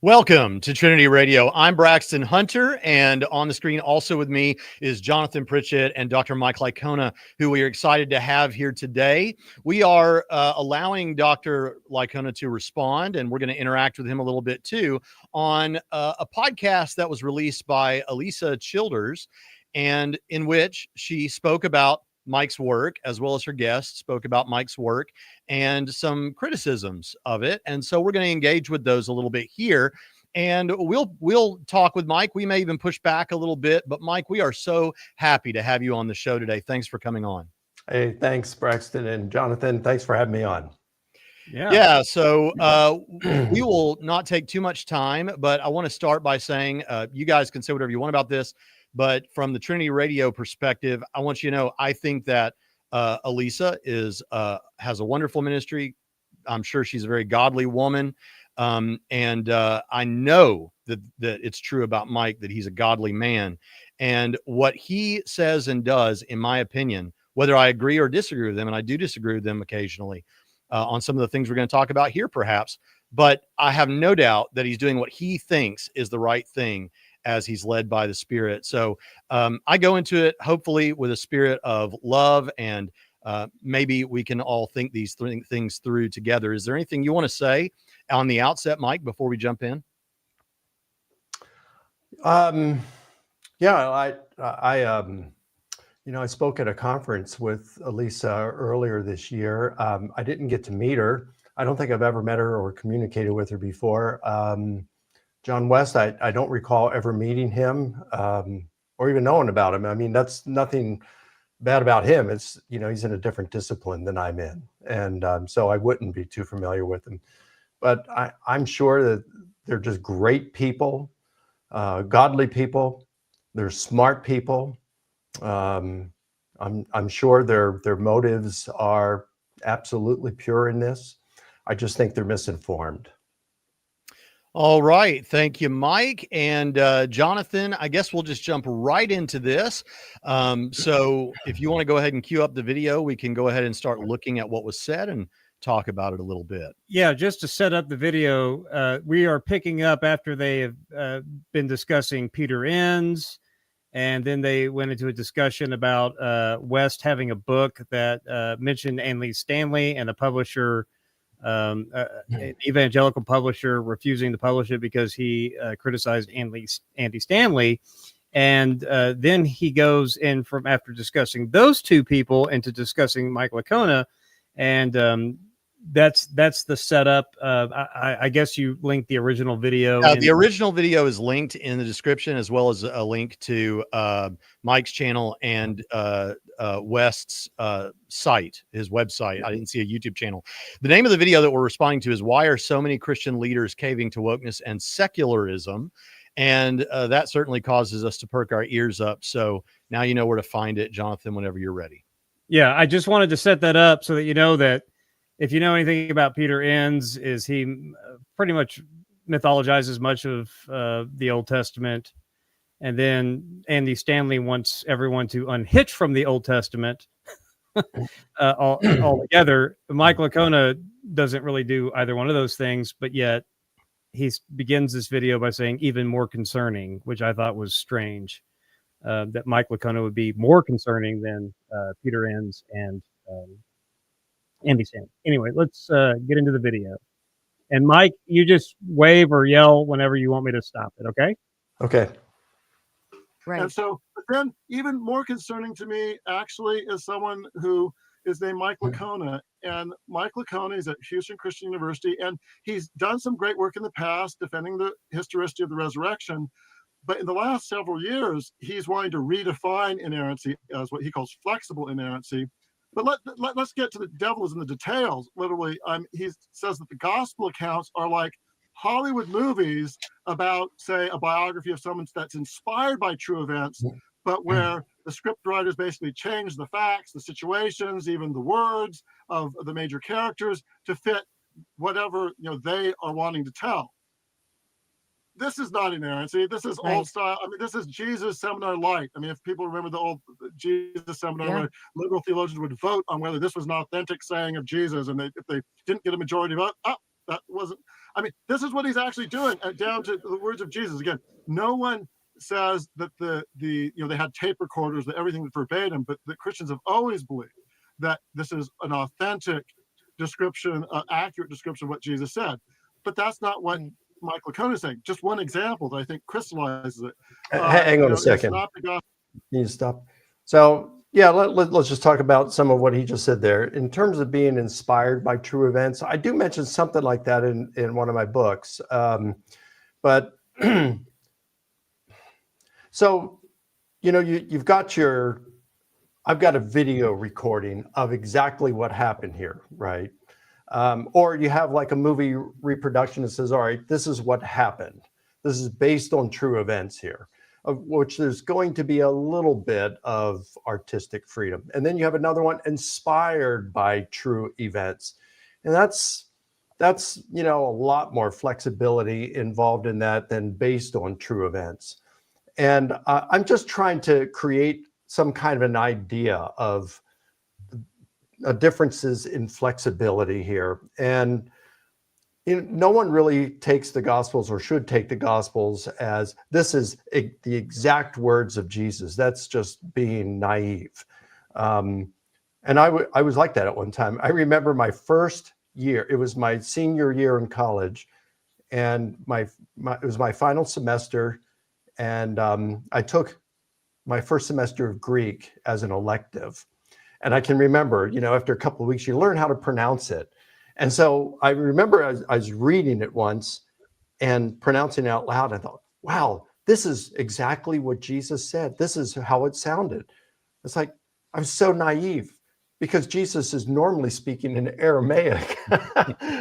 Welcome to Trinity Radio. I'm Braxton Hunter, and on the screen also with me is Jonathan Pritchett and Dr. Mike Licona, who we are excited to have here today. We are allowing Dr. Licona to respond, and we're going to interact with him a little bit too on a podcast that was released by Alisa Childers, and in which she spoke about Mike's work, as well as her guest spoke about Mike's work and some criticisms of it. And so we're going to engage with those a little bit here. And we'll talk with Mike. We may even push back a little bit. But Mike, we are so happy to have you on the show today. Thanks for coming on. Hey, thanks, Braxton, and Jonathan. Thanks for having me on. Yeah. So we will not take too much time, but I want to start by saying you guys can say whatever you want about this. But from the Trinity Radio perspective, I want you to know, I think that Alisa has a wonderful ministry. I'm sure she's a very godly woman. And I know that it's true about Mike, that he's a godly man. And what he says and does, in my opinion, whether I agree or disagree with him, and I do disagree with them occasionally on some of the things we're going to talk about here, perhaps, but I have no doubt that he's doing what he thinks is the right thing as he's led by the Spirit. So I go into it, hopefully, with a spirit of love, and maybe we can all think these things through together. Is there anything you want to say on the outset, Mike, before we jump in? I spoke at a conference with Alisa earlier this year. I didn't get to meet her. I don't think I've ever met her or communicated with her before. John West, I don't recall ever meeting him or even knowing about him. I mean, that's nothing bad about him. It's, he's in a different discipline than I'm in. And so I wouldn't be too familiar with him. But I'm sure that they're just great people, godly people. They're smart people. I'm sure their motives are absolutely pure in this. I just think they're misinformed. All right. Thank you, Mike. And Jonathan, I guess we'll just jump right into this. So if you want to go ahead and cue up the video, we can go ahead and start looking at what was said and talk about it a little bit. Yeah, just to set up the video, we are picking up after they have been discussing Peter Enns, and then they went into a discussion about West having a book that mentioned Andy Stanley, and a publisher, an evangelical publisher, refusing to publish it because he criticized Andy Stanley. And then he goes in from after discussing those two people into discussing Mike Licona, and that's the setup. I guess you linked the original video. The original video is linked in the description, as well as a link to Mike's channel and West's site, his website. I didn't see a YouTube channel. The name of the video that we're responding to is "Why Are So Many Christian Leaders Caving to Wokeness and Secularism?" And that certainly causes us to perk our ears up. So now you know where to find it, Jonathan, whenever you're ready. Yeah, I just wanted to set that up so that you know that if you know anything about Peter Enns, is he pretty much mythologizes much of the Old Testament. And then Andy Stanley wants everyone to unhitch from the Old Testament altogether. Mike Licona doesn't really do either one of those things, but yet he begins this video by saying even more concerning, which I thought was strange, that Mike Licona would be more concerning than Peter Enns and Andy Stanley. Anyway, let's get into the video. And Mike, you just wave or yell whenever you want me to stop it, okay? Okay. Right. And so, but then even more concerning to me actually is someone who is named Mike Licona. And Mike Licona is at Houston Christian University, and he's done some great work in the past defending the historicity of the resurrection. But in the last several years, he's wanting to redefine inerrancy as what he calls flexible inerrancy. But let's get to the devil is in the details. Literally, he says that the gospel accounts are like Hollywood movies about, say, a biography of someone that's inspired by true events, but where the script writers basically change the facts, the situations, even the words of the major characters to fit whatever they are wanting to tell. This is not inerrancy. This is old style. I mean, this is Jesus Seminar Light. I mean, if people remember the old Jesus Seminar, where liberal theologians would vote on whether this was an authentic saying of Jesus, and if they didn't get a majority vote, that wasn't. I mean, this is what he's actually doing, down to the words of Jesus. Again, no one says that they had tape recorders, that everything verbatim, but the Christians have always believed that this is an authentic description, accurate description of what Jesus said. But that's not what Mike Licona is saying. Just one example that I think crystallizes it. Hang on a second. You need to stop. So yeah, let's just talk about some of what he just said there. In terms of being inspired by true events, I do mention something like that in one of my books. But so, you've got I've got a video recording of exactly what happened here, right? Or you have like a movie reproduction that says, all right, this is what happened. This is based on true events here, of which there's going to be a little bit of artistic freedom. And then you have another one inspired by true events. And that's a lot more flexibility involved in that than based on true events. And I'm just trying to create some kind of an idea of differences in flexibility here. And no one really takes the Gospels, or should take the Gospels, as this is the exact words of Jesus. That's just being naive. And I was like that at one time. I remember my first year, it was my senior year in college, and it was my final semester. And I took my first semester of Greek as an elective. And I can remember, after a couple of weeks, you learn how to pronounce it. And so I remember I was reading it once and pronouncing it out loud. I thought, wow, this is exactly what Jesus said. This is how it sounded. It's like, I'm so naive, because Jesus is normally speaking in Aramaic,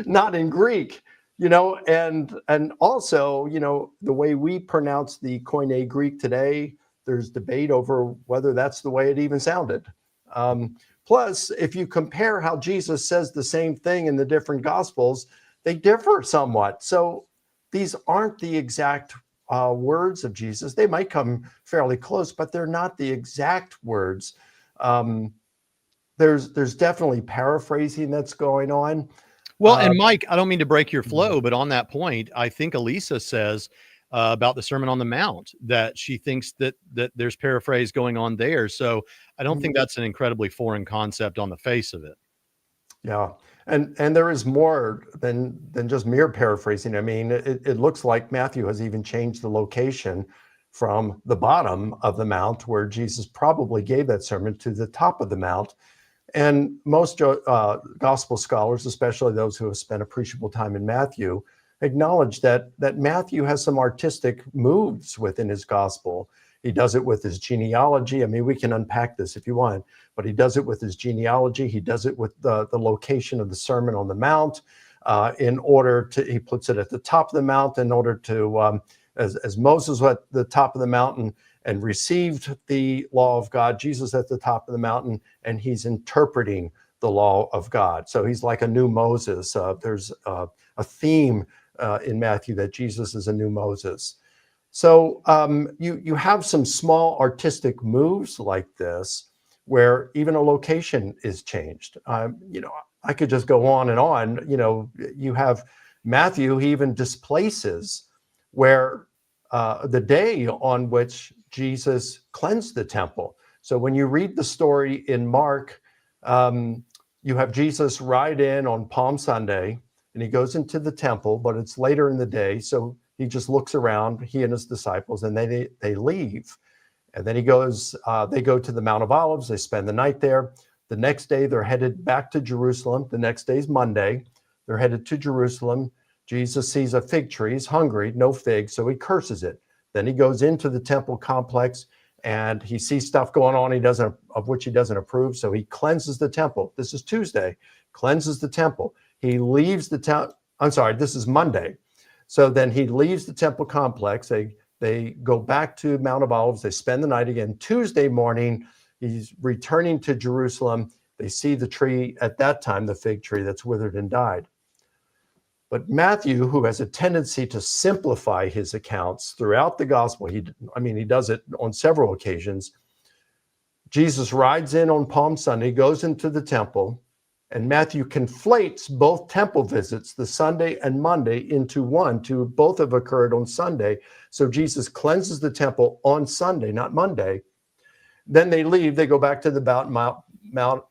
not in Greek. And also, the way we pronounce the Koine Greek today, there's debate over whether that's the way it even sounded. Plus, if you compare how Jesus says the same thing in the different Gospels, they differ somewhat. So these aren't the exact words of Jesus. They might come fairly close, but they're not the exact words. There's definitely paraphrasing that's going on. Well, and Mike, I don't mean to break your flow, but on that point, I think Alisa says about the Sermon on the Mount that she thinks that there's paraphrase going on there. So I don't think that's an incredibly foreign concept on the face of it. Yeah, and there is more than just mere paraphrasing. I mean, it looks like Matthew has even changed the location from the bottom of the mount, where Jesus probably gave that sermon, to the top of the mount. And most gospel scholars, especially those who have spent appreciable time in Matthew, acknowledge that Matthew has some artistic moves within his gospel. He does it with his genealogy. I mean, we can unpack this if you want, but he does it with his genealogy. He does it with the location of the Sermon on the Mount. He puts it at the top of the mount in order to, as Moses was at the top of the mountain and received the law of God, Jesus at the top of the mountain, and he's interpreting the law of God. So he's like a new Moses. There's a theme in Matthew that Jesus is a new Moses. So you have some small artistic moves like this, where even a location is changed. I could just go on and on. You have Matthew, he even displaces where the day on which Jesus cleansed the temple. So when you read the story in Mark, you have Jesus ride in on Palm Sunday, and he goes into the temple, but it's later in the day. So he just looks around, he and his disciples, and they leave. And then they go to the Mount of Olives. They spend the night there. The next day, they're headed back to Jerusalem. The next day is Monday. They're headed to Jerusalem. Jesus sees a fig tree. He's hungry, no figs, so he curses it. Then he goes into the temple complex, and he sees stuff going on of which he doesn't approve. So he cleanses the temple. This is Tuesday. Cleanses the temple. He leaves the town. I'm sorry, this is Monday. So then he leaves the temple complex. They go back to Mount of Olives. They spend the night again. Tuesday morning, he's returning to Jerusalem. They see the tree at that time, the fig tree that's withered and died. But Matthew, who has a tendency to simplify his accounts throughout the gospel, he does it on several occasions. Jesus rides in on Palm Sunday, goes into the temple. And Matthew conflates both temple visits, the Sunday and Monday, into one. Both have occurred on Sunday. So Jesus cleanses the temple on Sunday, not Monday. Then they leave. They go back to the Mount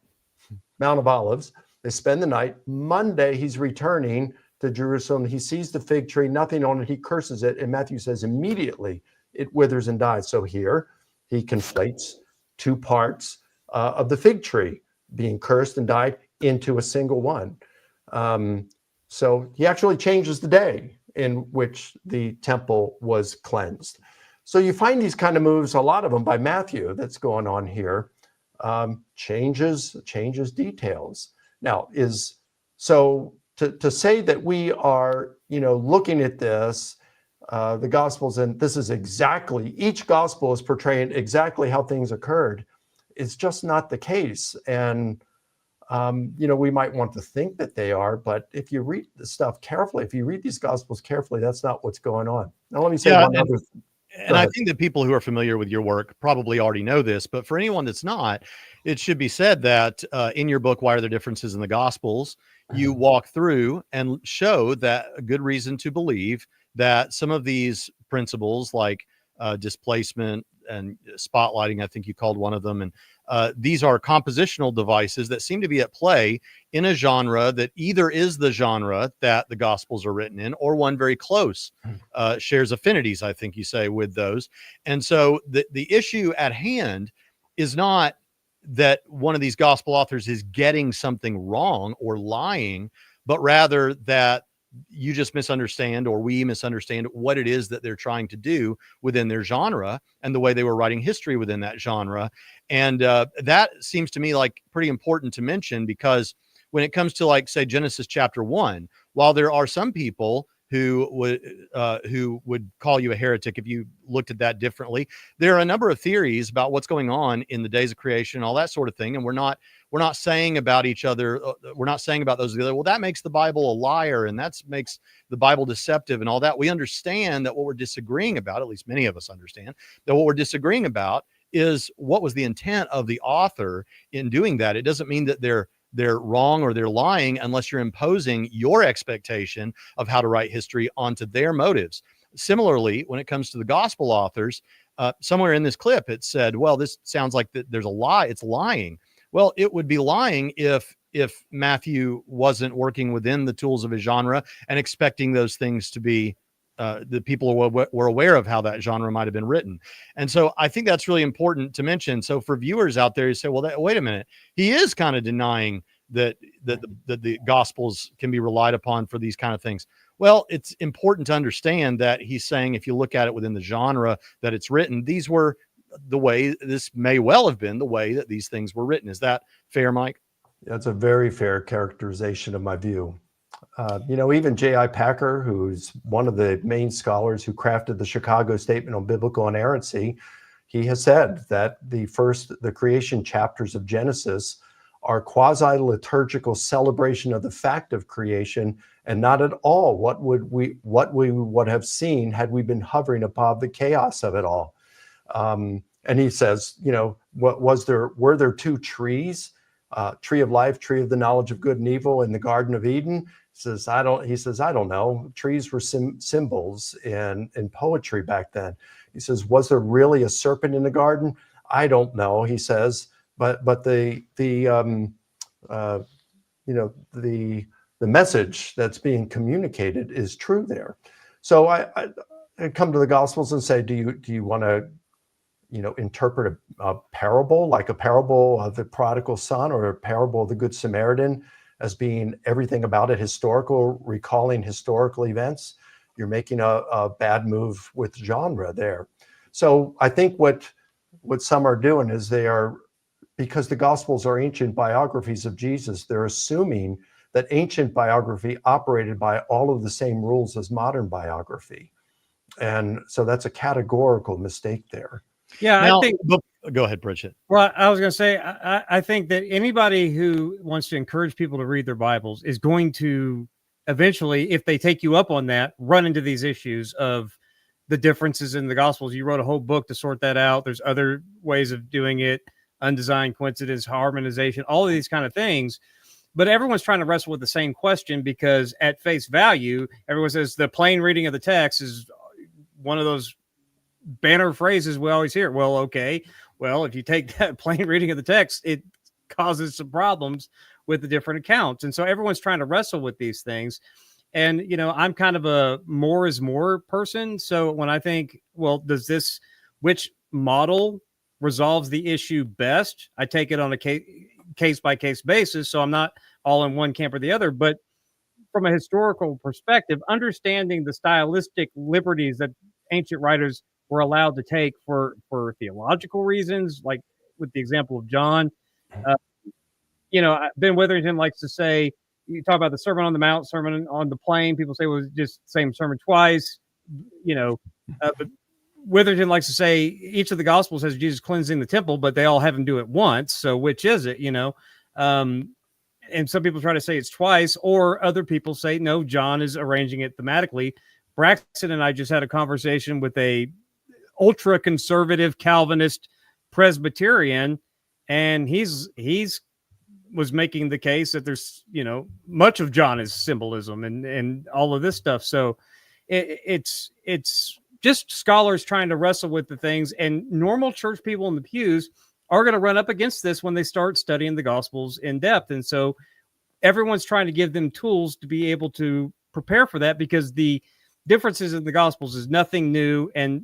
of Olives. They spend the night. Monday, he's returning to Jerusalem. He sees the fig tree, nothing on it. He curses it. And Matthew says immediately it withers and dies. So here he conflates two parts of the fig tree being cursed and died into a single one. So he actually changes the day in which the temple was cleansed. So you find these kind of moves, a lot of them by Matthew that's going on here, changes details. Now to say that we are, looking at this, the Gospels, and this is exactly, each Gospel is portraying exactly how things occurred. It's just not the case. And we might want to think that they are, but if you read the stuff carefully, if you read these Gospels carefully, that's not what's going on. Now, let me say one other. And I think that people who are familiar with your work probably already know this, but for anyone that's not, it should be said that in your book, Why Are There Differences in the Gospels? You walk through and show that a good reason to believe that some of these principles like displacement and spotlighting, I think you called one of them, and these are compositional devices that seem to be at play in a genre that either is the genre that the Gospels are written in, or one very close, shares affinities, I think you say, with those. And so the issue at hand is not that one of these Gospel authors is getting something wrong or lying, but rather that you just misunderstand, or we misunderstand, what it is that they're trying to do within their genre and the way they were writing history within that genre. And that seems to me like pretty important to mention, because when it comes to, like, say, Genesis chapter 1, while there are some people who would call you a heretic if you looked at that differently, there are a number of theories about what's going on in the days of creation, all that sort of thing. And we're not saying about each other, we're not saying about those of the other, well, that makes the Bible a liar and that makes the Bible deceptive and all that. We understand that what we're disagreeing about, at least many of us understand, that what we're disagreeing about is what was the intent of the author in doing that. It doesn't mean that they're wrong or they're lying unless you're imposing your expectation of how to write history onto their motives. Similarly, when it comes to the Gospel authors, somewhere in this clip, it said, well, this sounds like there's a lie. It's lying. Well, it would be lying if Matthew wasn't working within the tools of his genre and expecting those things to be the people were aware of how that genre might have been written. And so I think that's really important to mention. So for viewers out there, you say, well, wait a minute, he is kind of denying that the Gospels can be relied upon for these kind of things. Well, it's important to understand that he's saying, if you look at it within the genre that it's written, these were the way, this may well have been the way that these things were written. Is that fair, Mike? That's a very fair characterization of my view. Even J.I. Packer, who's one of the main scholars who crafted the Chicago Statement on Biblical Inerrancy, he has said that the creation chapters of Genesis are quasi-liturgical celebration of the fact of creation, and not at all what we would have seen had we been hovering above the chaos of it all. And he says, were there two trees, tree of life, tree of the knowledge of good and evil in the Garden of Eden? He says, I don't know. Trees were symbols in poetry back then. He says, was there really a serpent in the garden? I don't know. He says, but the message that's being communicated is true there. So I come to the Gospels and say, do you want to interpret a parable, like a parable of the prodigal son or a parable of the Good Samaritan, as being everything about it historical, recalling historical events? You're making a bad move with genre there. So I think what some are doing is because the Gospels are ancient biographies of Jesus, they're assuming that ancient biography operated by all of the same rules as modern biography. And so that's a categorical mistake there. Yeah, now, I think. Go ahead, Bridget. Well, I was going to say, I think that anybody who wants to encourage people to read their Bibles is going to eventually, if they take you up on that, run into these issues of the differences in the Gospels. You wrote a whole book to sort that out. There's other ways of doing it, undesigned coincidence, harmonization, all of these kind of things. but everyone's trying to wrestle with the same question, because at face value, everyone says the plain reading of the text is one of those banner phrases we always hear. Well, okay. Well, if you take that plain reading of the text, it causes some problems with the different accounts. And so everyone's trying to wrestle with these things. And, you know, I'm kind of a more is more person. So when I think, well, which model resolves the issue best, I take it on a case by case basis. So I'm not all in one camp or the other, but from a historical perspective, understanding the stylistic liberties that ancient writers were allowed to take for theological reasons, like with the example of John. You know, Ben Witherington likes to say, you talk about the Sermon on the Mount, Sermon on the Plain. People say, well, it's just the same sermon twice, you know. But Witherington likes to say each of the Gospels has Jesus cleansing the temple, but they all have him do it once. So which is it, you know? And some people try to say it's twice, or other people say, no, John is arranging it thematically. Braxton and I just had a conversation with a ultra conservative Calvinist Presbyterian, and he's was making the case that there's, you know, much of John is symbolism and all of this stuff. So it's just scholars trying to wrestle with the things, and normal church people in the pews are going to run up against this when they start studying the Gospels in depth. And so everyone's trying to give them tools to be able to prepare for that, because the differences in the Gospels is nothing new. And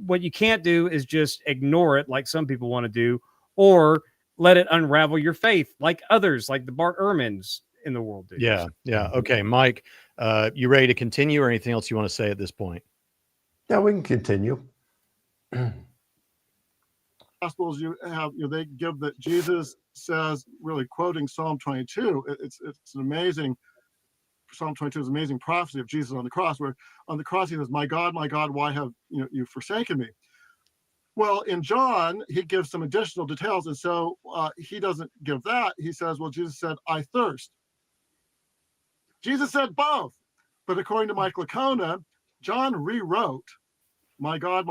what you can't do is just ignore it like some people want to do, or let it unravel your faith like others, like the Bart Ehrmans in the world do. Yeah. Yeah. Okay. Mike, you ready to continue, or anything else you want to say at this point? Yeah, we can continue. Gospels, you have, you know, they give that Jesus says, really quoting Psalm 22. It's an amazing, Psalm 22 is an amazing prophecy of Jesus on the cross, where on the cross he says, my God, why have you forsaken me? Well, in John, he gives some additional details, and so he doesn't give that. He says, well, Jesus said, I thirst. Jesus said both. But according to Mike Licona, John rewrote, my God,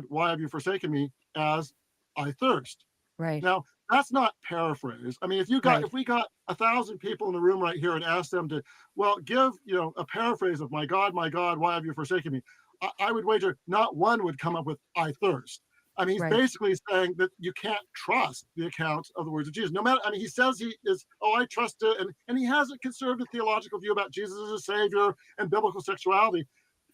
why have you forsaken me, as I thirst. Right. Now, that's not paraphrase. I mean, if we got 1,000 people in the room right here and asked them to, well, give, a paraphrase of my God, why have you forsaken me? I would wager not one would come up with I thirst. I mean, he's basically saying that you can't trust the account of the words of Jesus. No matter, I mean, he says he is, I trust it. And he has a conservative theological view about Jesus as a savior and biblical sexuality.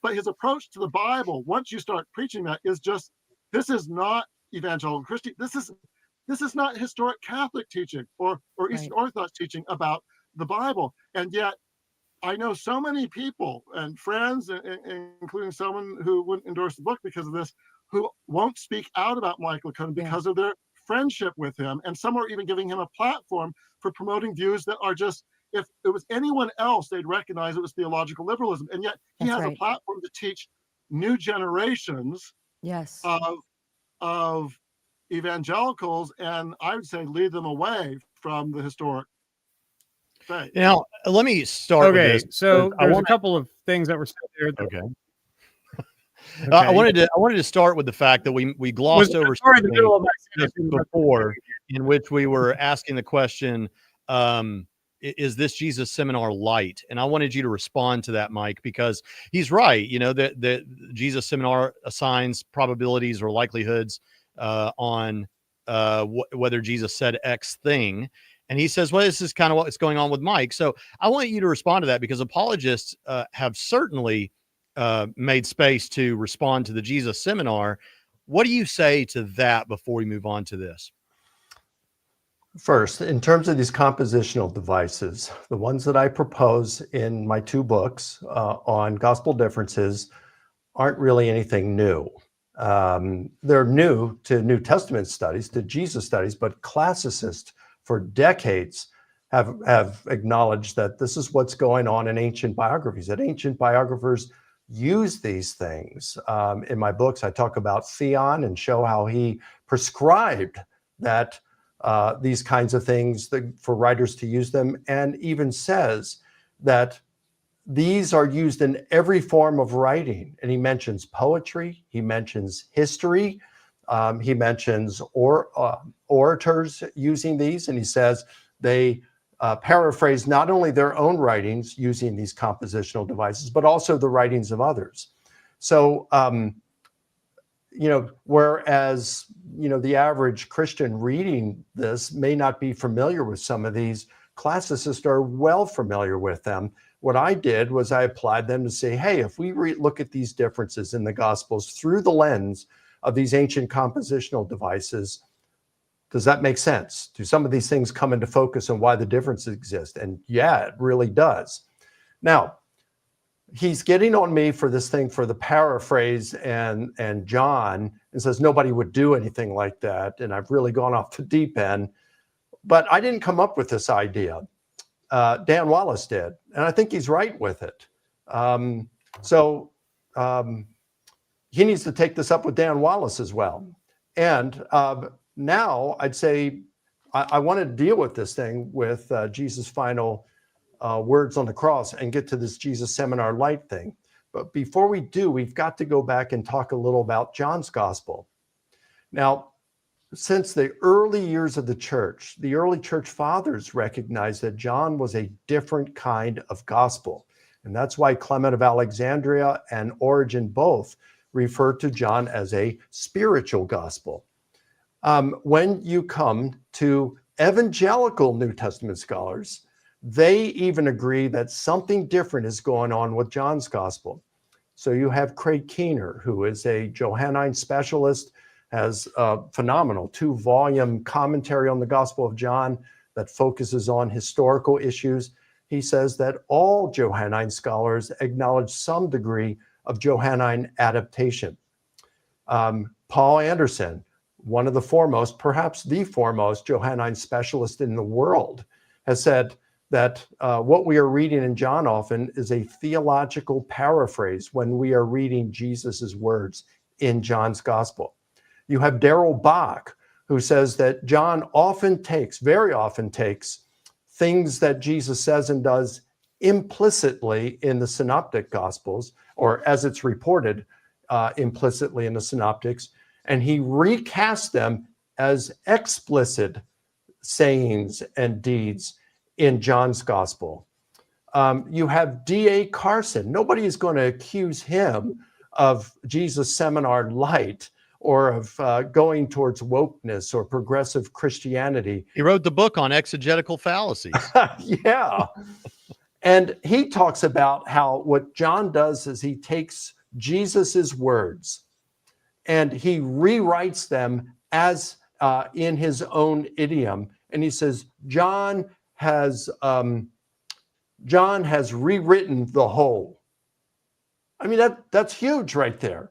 But his approach to the Bible, once you start preaching that, is just, this is not evangelical Christian. This is not historic Catholic teaching or Eastern Orthodox teaching about the Bible. And yet, I know so many people and friends, including someone who wouldn't endorse the book because of this, who won't speak out about Mike Licona because of their friendship with him. And some are even giving him a platform for promoting views that are just, if it was anyone else, they'd recognize it was theological liberalism. And yet he has a platform to teach new generations of evangelicals, and I would say lead them away from the historic faith. Now, let me start with this. So there's a couple of things that were said there. Okay. I wanted to start with the fact that we glossed over something just before, in which we were asking the question, is this Jesus seminar light? And I wanted you to respond to that, Mike, because he's right. That Jesus seminar assigns probabilities or likelihoods on whether Jesus said X thing. And he says, well, this is kind of what's going on with Mike. So I want you to respond to that, because apologists have certainly made space to respond to the Jesus seminar. What do you say to that before we move on to this? First, in terms of these compositional devices, the ones that I propose in my 2 books on gospel differences aren't really anything new. They're new to New Testament studies, to Jesus studies, but classicists for decades have acknowledged that this is what's going on in ancient biographies, that ancient biographers use these things. In my books, I talk about Theon and show how he prescribed that these kinds of things for writers to use them, and even says that these are used in every form of writing. And he mentions poetry, he mentions history, he mentions orators using these, and he says they paraphrase not only their own writings using these compositional devices, but also the writings of others. So, whereas, the average Christian reading this may not be familiar with some of these, classicists are well familiar with them. What I did was I applied them to say, hey, if we look at these differences in the Gospels through the lens of these ancient compositional devices, does that make sense? Do some of these things come into focus on why the differences exist? And yeah, it really does. Now, he's getting on me for this thing for the paraphrase and John, and says nobody would do anything like that. And I've really gone off the deep end. But I didn't come up with this idea. Dan Wallace did. And I think he's right with it. He needs to take this up with Dan Wallace as well. And now I'd say I want to deal with this thing with Jesus' final words on the cross and get to this Jesus Seminar Light thing. But before we do, we've got to go back and talk a little about John's gospel. Now, since the early years of the church fathers recognized that John was a different kind of gospel. And that's why Clement of Alexandria and Origen both refer to John as a spiritual gospel. When you come to evangelical New Testament scholars, they even agree that something different is going on with John's gospel. So you have Craig Keener, who is a Johannine specialist, has a phenomenal 2-volume commentary on the Gospel of John that focuses on historical issues. He says that all Johannine scholars acknowledge some degree of Johannine adaptation. Paul Anderson, one of the foremost, perhaps the foremost Johannine specialist in the world, has said that what we are reading in John often is a theological paraphrase when we are reading Jesus's words in John's gospel. You have Darrell Bach, who says that John very often takes things that Jesus says and does implicitly in the synoptic gospels, or as it's reported implicitly in the synoptics, and he recasts them as explicit sayings and deeds in John's gospel. You have D.A. Carson. Nobody is going to accuse him of Jesus Seminar Light or of going towards wokeness or progressive Christianity. He wrote the book on exegetical fallacies. Yeah. And he talks about how what John does is he takes Jesus's words and he rewrites them as in his own idiom. And he says, John has rewritten the whole. I mean, that's huge right there.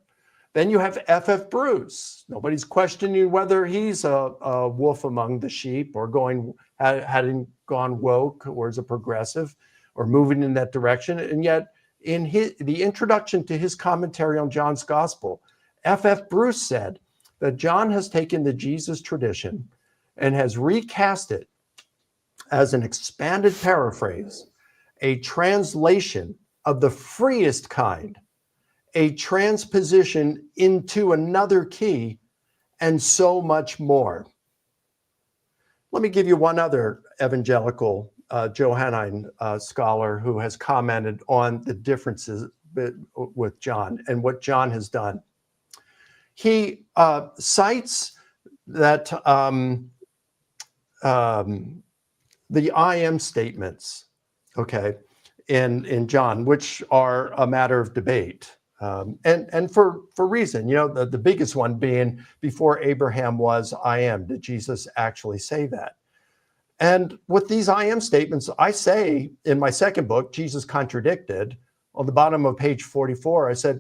Then you have F.F. Bruce. Nobody's questioning whether he's a wolf among the sheep or hadn't gone woke or is a progressive or moving in that direction. And yet in the introduction to his commentary on John's gospel, F.F. Bruce said that John has taken the Jesus tradition and has recast it as an expanded paraphrase, a translation of the freest kind, a transposition into another key, and so much more. Let me give you one other evangelical Johannine scholar who has commented on the differences with John and what John has done. He cites that the I am statements, okay, in John, which are a matter of debate. And for reason, the biggest one being before Abraham was, I am. Did Jesus actually say that? And with these I am statements, I say in my second book, Jesus Contradicted, on the bottom of page 44, I said,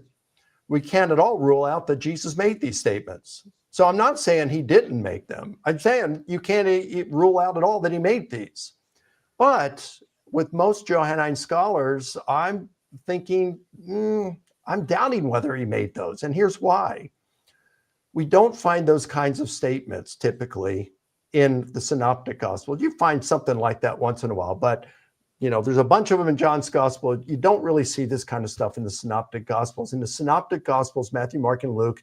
we can't at all rule out that Jesus made these statements. So I'm not saying he didn't make them. I'm saying you can't rule out at all that he made these. But with most Johannine scholars, I'm thinking, I'm doubting whether he made those. And here's why. We don't find those kinds of statements typically in the synoptic gospel. You find something like that once in a while, but there's a bunch of them in John's gospel. You don't really see this kind of stuff in the synoptic gospels. In the synoptic gospels, Matthew, Mark, and Luke,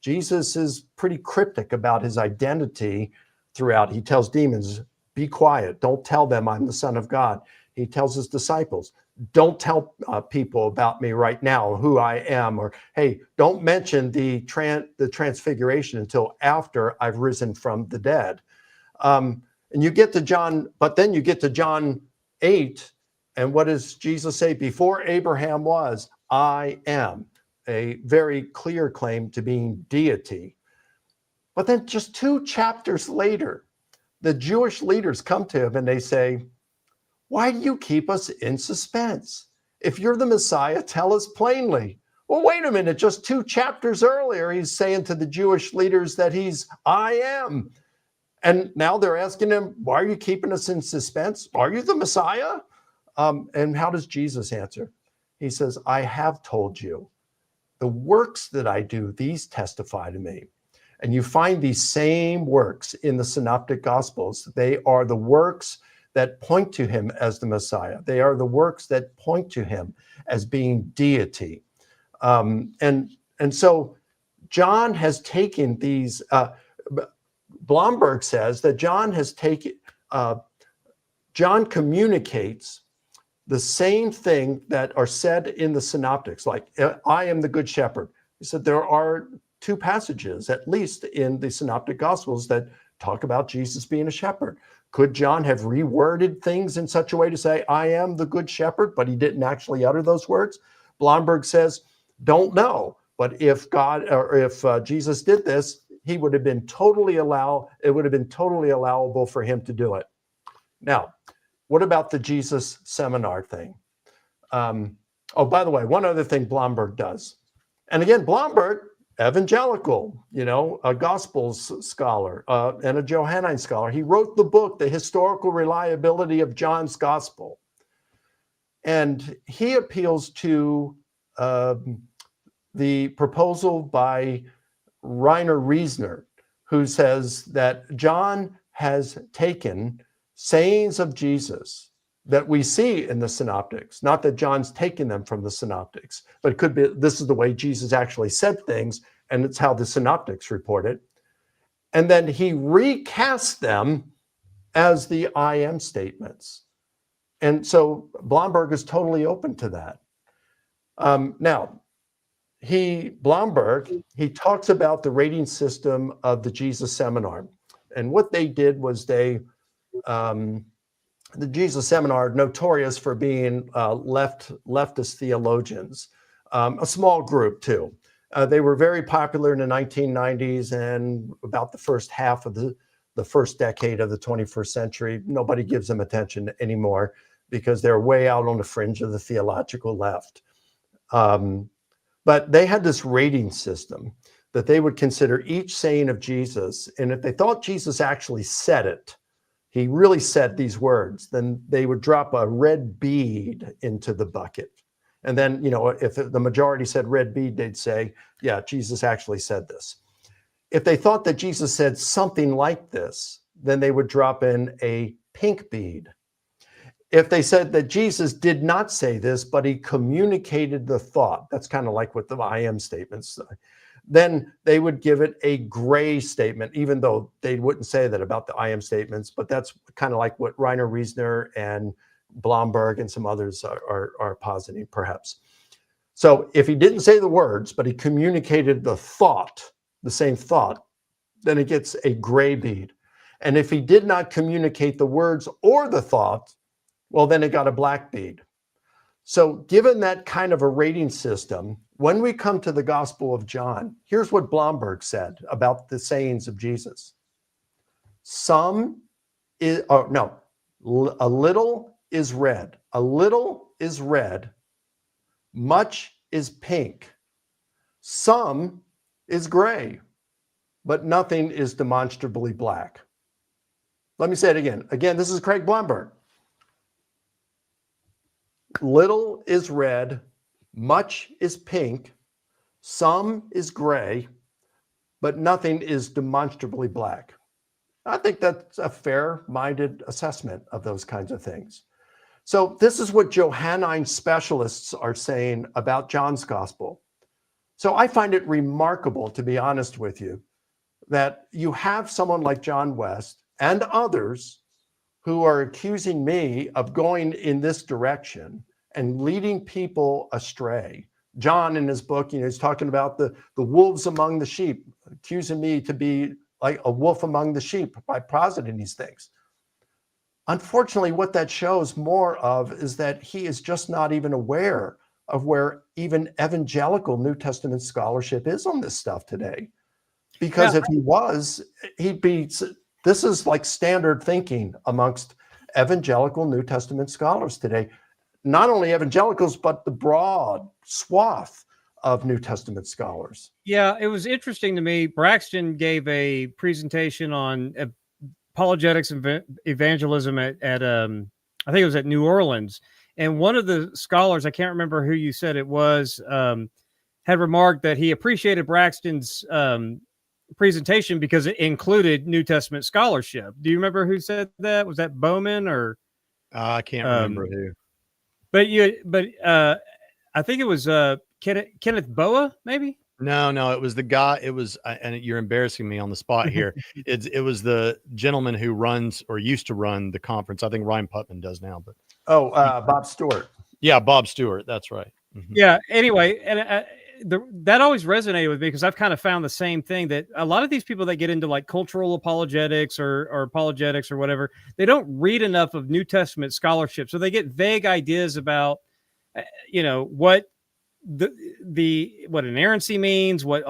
Jesus is pretty cryptic about his identity throughout. He tells demons, be quiet. Don't tell them I'm the Son of God. He tells his disciples, don't tell people about me right now, who I am, or, hey, don't mention the transfiguration until after I've risen from the dead. And you get to John, but then you get to John 8, and what does Jesus say? Before Abraham was, I am. A very clear claim to being deity. But then just 2 chapters later, the Jewish leaders come to him and they say, why do you keep us in suspense? If you're the Messiah, tell us plainly. Well, wait a minute, just 2 chapters earlier, he's saying to the Jewish leaders that he's I am. And now they're asking him, why are you keeping us in suspense? Are you the Messiah? And how does Jesus answer? He says, I have told you. The works that I do, these testify to me. And you find these same works in the Synoptic Gospels. They are the works that point to him as the Messiah. They are the works that point to him as being deity. And so John has taken these, Blomberg says that John communicates the same thing that are said in the Synoptics, like, I am the good shepherd. He said there are 2 passages, at least in the Synoptic Gospels, that talk about Jesus being a shepherd. Could John have reworded things in such a way to say, I am the good shepherd, but he didn't actually utter those words? Blomberg says, don't know. But if Jesus did this, it would have been totally allowable for him to do it. Now, what about the Jesus seminar thing? Oh, by the way, one other thing Blomberg does. And again, Blomberg, evangelical, a Gospels scholar and a Johannine scholar. He wrote the book, The Historical Reliability of John's Gospel. And he appeals to the proposal by Rainer Riesner, who says that John has taken sayings of Jesus that we see in the Synoptics, not that John's taken them from the Synoptics, but it could be this is the way Jesus actually said things, and it's how the Synoptics report it. And then he recasts them as the I am statements. And so Blomberg is totally open to that. Now, Blomberg talks about the rating system of the Jesus Seminar. And what they did was the Jesus Seminar, notorious for being leftist theologians, a small group too. They were very popular in the 1990s and about the first half of the first decade of the 21st century. Nobody gives them attention anymore because they're way out on the fringe of the theological left. But they had this rating system that they would consider each saying of Jesus, and if they thought Jesus actually said it, he really said these words, then they would drop a red bead into the bucket. And then, if the majority said red bead, they'd say, yeah, Jesus actually said this. If they thought that Jesus said something like this, then they would drop in a pink bead. If they said that Jesus did not say this, but he communicated the thought, that's kind of like with the I am statements, then they would give it a gray statement, even though they wouldn't say that about the I am statements, but that's kind of like what Rainer Riesner and Blomberg and some others are positing, perhaps. So if he didn't say the words, but he communicated the thought, the same thought, then it gets a gray bead. And if he did not communicate the words or the thought, well, then it got a black bead. So given that kind of a rating system, when we come to the Gospel of John, here's what Blomberg said about the sayings of Jesus. A little is red. A little is red. Much is pink. Some is gray, but nothing is demonstrably black. Let me say it again. Again, this is Craig Blomberg. Little is red, much is pink, some is gray, but nothing is demonstrably black. I think that's a fair-minded assessment of those kinds of things. So this is what Johannine specialists are saying about John's gospel. So I find it remarkable, to be honest with you, that you have someone like John West and others who are accusing me of going in this direction and leading people astray. John, in his book, he's talking about the wolves among the sheep, accusing me to be like a wolf among the sheep by positing these things. Unfortunately, what that shows more of is that he is just not even aware of where even evangelical New Testament scholarship is on this stuff today. Because if he was, he'd be, this is like standard thinking amongst evangelical New Testament scholars today. Not only evangelicals, but the broad swath of New Testament scholars. Yeah, it was interesting to me. Braxton gave a presentation on apologetics and evangelism at I think it was at New Orleans. And one of the scholars, I can't remember who you said it was, had remarked that he appreciated Braxton's presentation because it included New Testament scholarship. Do you remember who said that? Was that Bowman or? I can't remember who. But I think it was Kenneth Boa, maybe. No, it was the guy. It was, and you're embarrassing me on the spot here. It was the gentleman who runs or used to run the conference. I think Ryan Putman does now, but Bob Stewart. Yeah, Bob Stewart. That's right. Mm-hmm. Yeah. Anyway, and that always resonated with me because I've kind of found the same thing, that a lot of these people that get into like cultural apologetics or apologetics or whatever, they don't read enough of New Testament scholarship, so they get vague ideas about, what what inerrancy means, what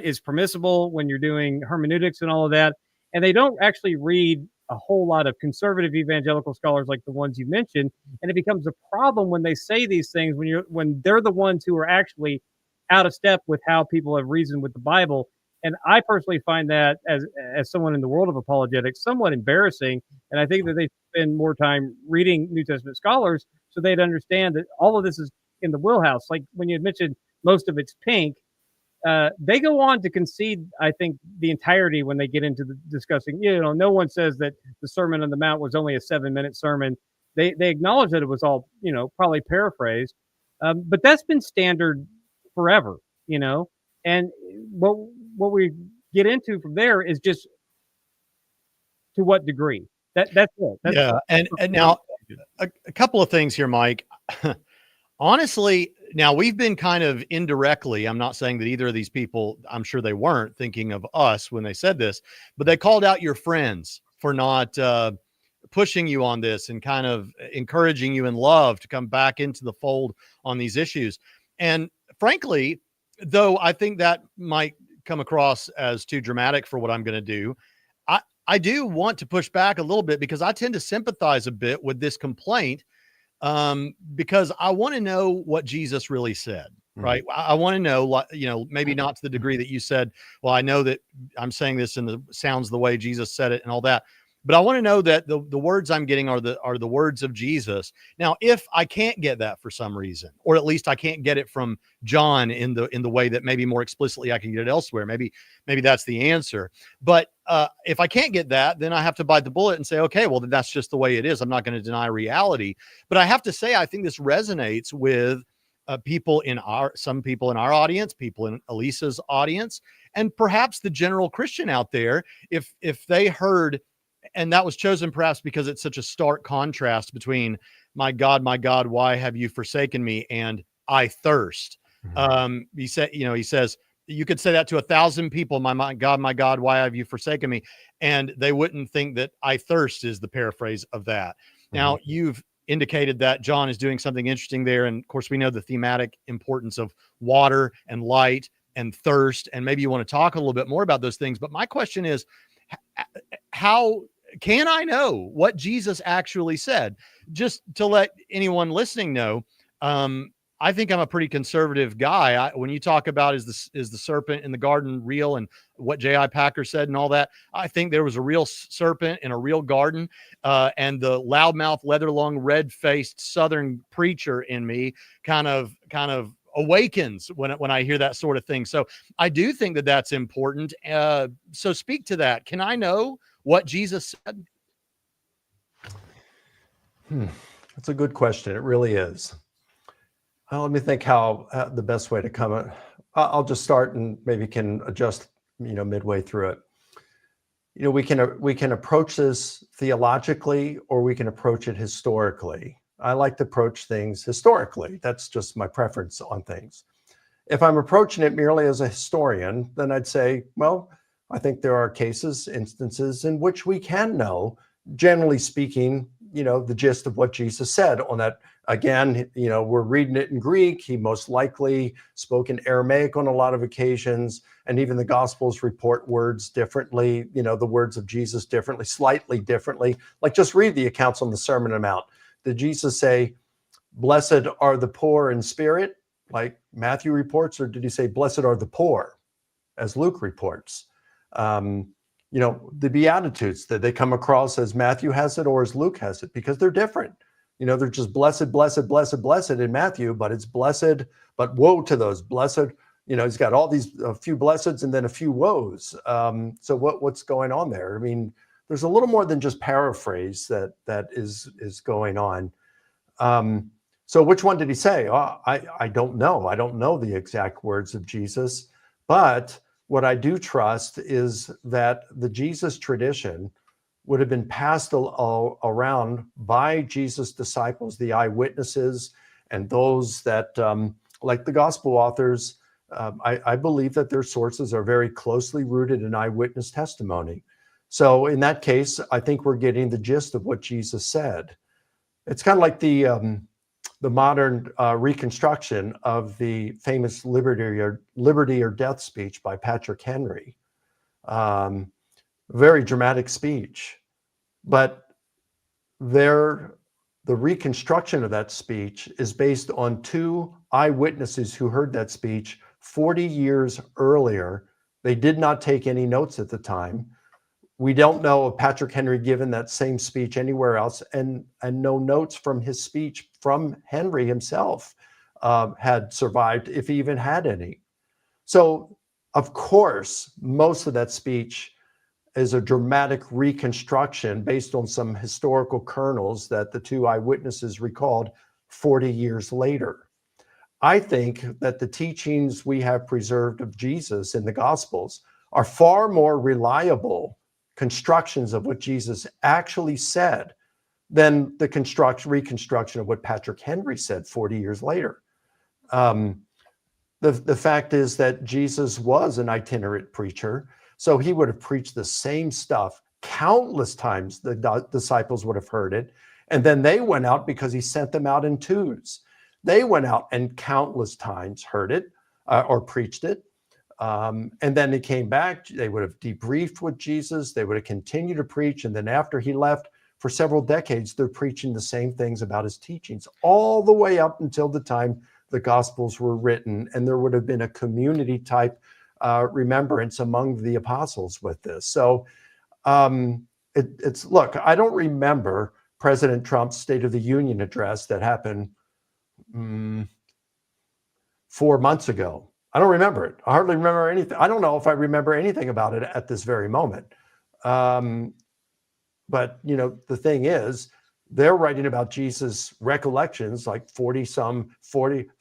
is permissible when you're doing hermeneutics and all of that. And they don't actually read a whole lot of conservative evangelical scholars like the ones you mentioned. And it becomes a problem when they say these things, when they're the ones who are actually out of step with how people have reasoned with the Bible. And I personally find that as someone in the world of apologetics, somewhat embarrassing. And I think that they spend more time reading New Testament scholars so they'd understand that all of this is in the wheelhouse. Like when you had mentioned most of it's pink, they go on to concede, I think, the entirety when they get into the discussing. No one says that the Sermon on the Mount was only a 7-minute sermon. They acknowledge that it was all, probably paraphrased. But that's been standard forever, And what we get into from there is just to what degree. That's it. Yeah, and now a couple of things here, Mike. Honestly, now we've been kind of indirectly, I'm not saying that either of these people, I'm sure they weren't thinking of us when they said this, but they called out your friends for not pushing you on this and kind of encouraging you in love to come back into the fold on these issues. And frankly, though I think that might come across as too dramatic for what I'm going to do, I do want to push back a little bit because I tend to sympathize a bit with this complaint. Because I want to know what Jesus really said, right? I want to know, maybe not to the degree that you said, well, I know that I'm saying this and sounds the way Jesus said it and all that, but I want to know that the words I'm getting are the words of Jesus. Now, if I can't get that for some reason, or at least I can't get it from John in the way that maybe more explicitly I can get it elsewhere, maybe that's the answer. But if I can't get that, then I have to bite the bullet and say, okay, well, then that's just the way it is. I'm not going to deny reality. But I have to say, I think this resonates with some people in our audience, people in Alisa's audience, and perhaps the general Christian out there, if they heard. And that was chosen perhaps because it's such a stark contrast between my God, why have you forsaken me? And I thirst. Mm-hmm. He says, you could say that to 1,000 people. My God, why have you forsaken me? And they wouldn't think that I thirst is the paraphrase of that. Mm-hmm. Now you've indicated that John is doing something interesting there. And of course we know the thematic importance of water and light and thirst. And maybe you want to talk a little bit more about those things. But my question is, how can I know what Jesus actually said? Just to let anyone listening know, I think I'm a pretty conservative guy. When you talk about is the serpent in the garden real, and what J.I. Packer said and all that, I think there was a real serpent in a real garden, and the loudmouth, leather-lung, red-faced Southern preacher in me kind of awakens when I hear that sort of thing. So I do think that that's important. So speak to that. Can I know what Jesus said? That's a good question. It really is. Let me think how the best way to come. I'll just start and maybe can adjust, midway through it. we can approach this theologically, or we can approach it historically. I like to approach things historically. That's just my preference on things. If I'm approaching it merely as a historian, then I'd say, well, I think there are instances in which we can know, generally speaking, the gist of what Jesus said on that. Again, we're reading it in Greek. He most likely spoke in Aramaic on a lot of occasions, and even the Gospels report words differently, the words of Jesus differently, slightly differently. Like, just read the accounts on the Sermon on the Mount. Did Jesus say, blessed are the poor in spirit, like Matthew reports, or did he say, blessed are the poor, as Luke reports? The Beatitudes, that they come across as Matthew has it or as Luke has it, because they're different. They're just blessed, blessed, blessed, blessed in Matthew, but it's blessed, but woe to those blessed. He's got all these, a few blesseds and then a few woes. So what's going on there? I mean, there's a little more than just paraphrase that is going on. So which one did he say? Oh, I don't know. I don't know the exact words of Jesus, but what I do trust is that the Jesus tradition would have been passed around by Jesus' disciples, the eyewitnesses, and those that, like the gospel authors, I believe that their sources are very closely rooted in eyewitness testimony. So in that case, I think we're getting the gist of what Jesus said. It's kind of like the modern reconstruction of the famous liberty or death speech by Patrick Henry. Very dramatic speech, but the reconstruction of that speech is based on two eyewitnesses who heard that speech 40 years earlier. They did not take any notes at the time. We don't know of Patrick Henry given that same speech anywhere else, and no notes from his speech from Henry himself had survived, if he even had any. So, of course, most of that speech is a dramatic reconstruction based on some historical kernels that the two eyewitnesses recalled 40 years later. I think that the teachings we have preserved of Jesus in the Gospels are far more reliable constructions of what Jesus actually said than the reconstruction of what Patrick Henry said 40 years later. The fact is that Jesus was an itinerant preacher, so he would have preached the same stuff countless times. The disciples would have heard it, and then they went out because he sent them out in twos. They went out and countless times heard it or preached it. And then they came back, they would have debriefed with Jesus, they would have continued to preach. And then after he left for several decades, they're preaching the same things about his teachings all the way up until the time the Gospels were written. And there would have been a community type remembrance among the apostles with this. So look, I don't remember President Trump's State of the Union address that happened 4 months ago. I don't remember it. I hardly remember anything. I don't know if I remember anything about it at this very moment. But, the thing is, they're writing about Jesus' recollections like 20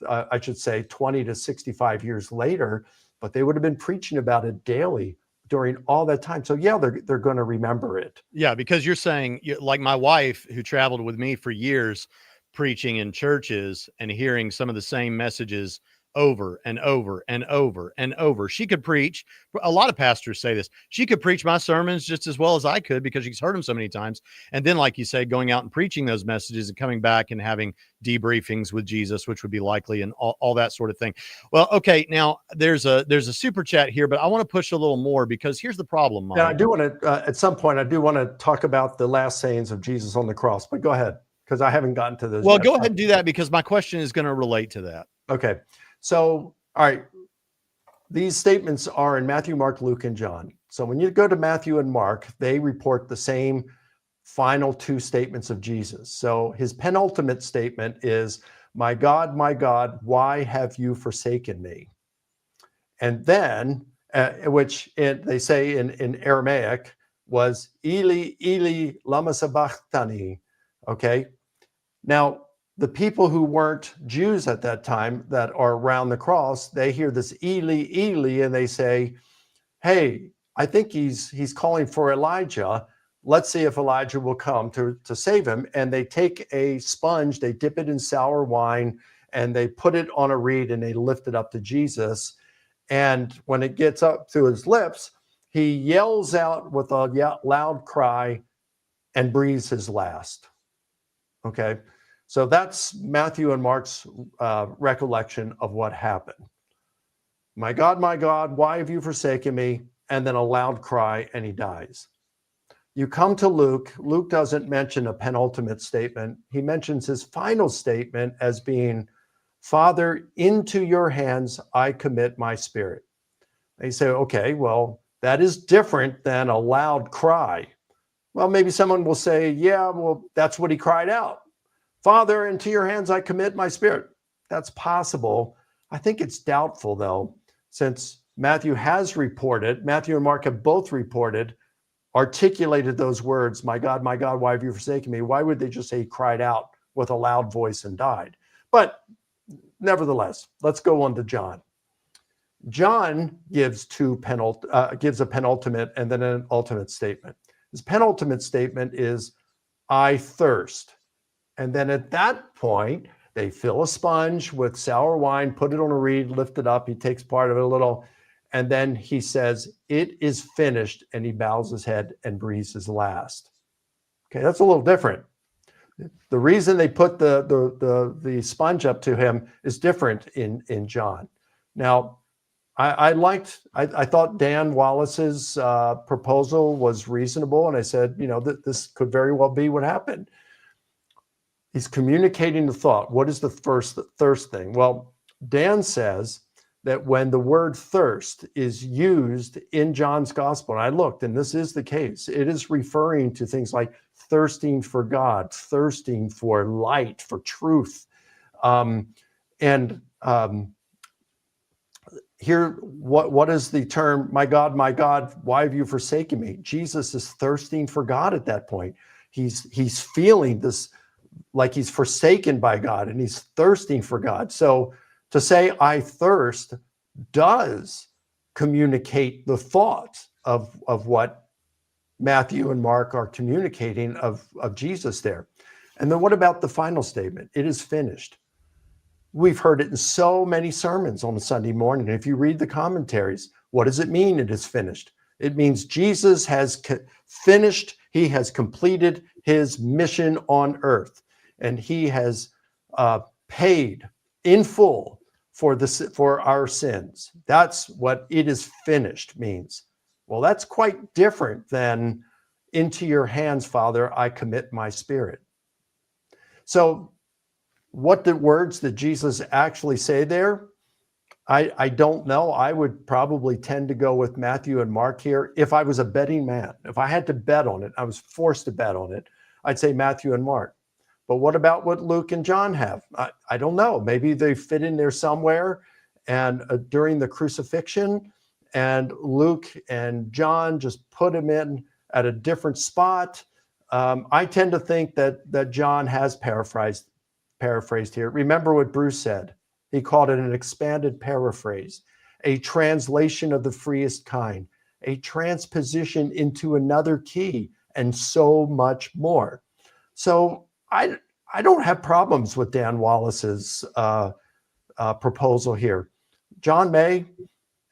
to 65 years later, but they would have been preaching about it daily during all that time. So yeah, they're going to remember it. Yeah, because you're saying, like my wife who traveled with me for years, preaching in churches and hearing some of the same messages over and over and over and over. She could preach. A lot of pastors say this. She could preach my sermons just as well as I could because she's heard them so many times. And then, like you say, going out and preaching those messages and coming back and having debriefings with Jesus, which would be likely, and all that sort of thing. Well, okay. Now there's a super chat here, but I want to push a little more because here's the problem, Mike. Yeah, I do want to, at some point, I do want to talk about the last sayings of Jesus on the cross, but go ahead, because I haven't gotten to those. Well, go ahead and do that because my question is going to relate to that. Okay. So, all right, these statements are in Matthew, Mark, Luke, and John. So when you go to Matthew and Mark, they report the same final two statements of Jesus. So his penultimate statement is, my God, why have you forsaken me? And then, which they say in Aramaic was, Eli, Eli, lama sabachthani. Okay. Now, the people who weren't Jews at that time that are around the cross, they hear this Eli, Eli, and they say, hey, I think he's calling for Elijah. Let's see if Elijah will come to save him. And they take a sponge, they dip it in sour wine, and they put it on a reed and they lift it up to Jesus. And when it gets up to his lips, he yells out with a loud cry and breathes his last. Okay, so that's Matthew and Mark's recollection of what happened. My God, why have you forsaken me? And then a loud cry, and he dies. You come to Luke. Luke doesn't mention a penultimate statement. He mentions his final statement as being, Father, into your hands I commit my spirit. They say, okay, well, that is different than a loud cry. Well, maybe someone will say, yeah, well, that's what he cried out. Father, into your hands I commit my spirit. That's possible. I think it's doubtful, though, since Matthew and Mark have both articulated those words, my God, why have you forsaken me? Why would they just say he cried out with a loud voice and died? But nevertheless, let's go on to John. John gives a penultimate and then an ultimate statement. His penultimate statement is, I thirst. And then at that point, they fill a sponge with sour wine, put it on a reed, lift it up. He takes part of it a little, and then he says, it is finished, and he bows his head and breathes his last. Okay, that's a little different. The reason they put the sponge up to him is different in John. Now, I thought Dan Wallace's proposal was reasonable, and I said, this could very well be what happened. He's communicating the thought. What is the thirst thing? Well, Dan says that when the word thirst is used in John's gospel, and I looked, and this is the case, it is referring to things like thirsting for God, thirsting for light, for truth. Here, what is the term, my God, why have you forsaken me? Jesus is thirsting for God at that point. He's feeling this, like he's forsaken by God, and he's thirsting for God. So to say I thirst does communicate the thought of what Matthew and Mark are communicating of Jesus there. And then what about the final statement? It is finished. We've heard it in so many sermons on a Sunday morning. If you read the commentaries, what does it mean it is finished? It means Jesus has finished. He has completed his mission on earth, and he has paid in full for our sins. That's what it is finished means. Well, that's quite different than into your hands, Father, I commit my spirit. So what the words that Jesus actually say there, I don't know. I would probably tend to go with Matthew and Mark here. If I was a betting man, if I had to bet on it, I was forced to bet on it, I'd say Matthew and Mark. But what about what Luke and John have? I don't know. Maybe they fit in there somewhere and during the crucifixion, and Luke and John just put him in at a different spot. I tend to think that John has paraphrased here. Remember what Bruce said. He called it an expanded paraphrase, a translation of the freest kind, a transposition into another key, and so much more. So I don't have problems with Dan Wallace's proposal here. John may,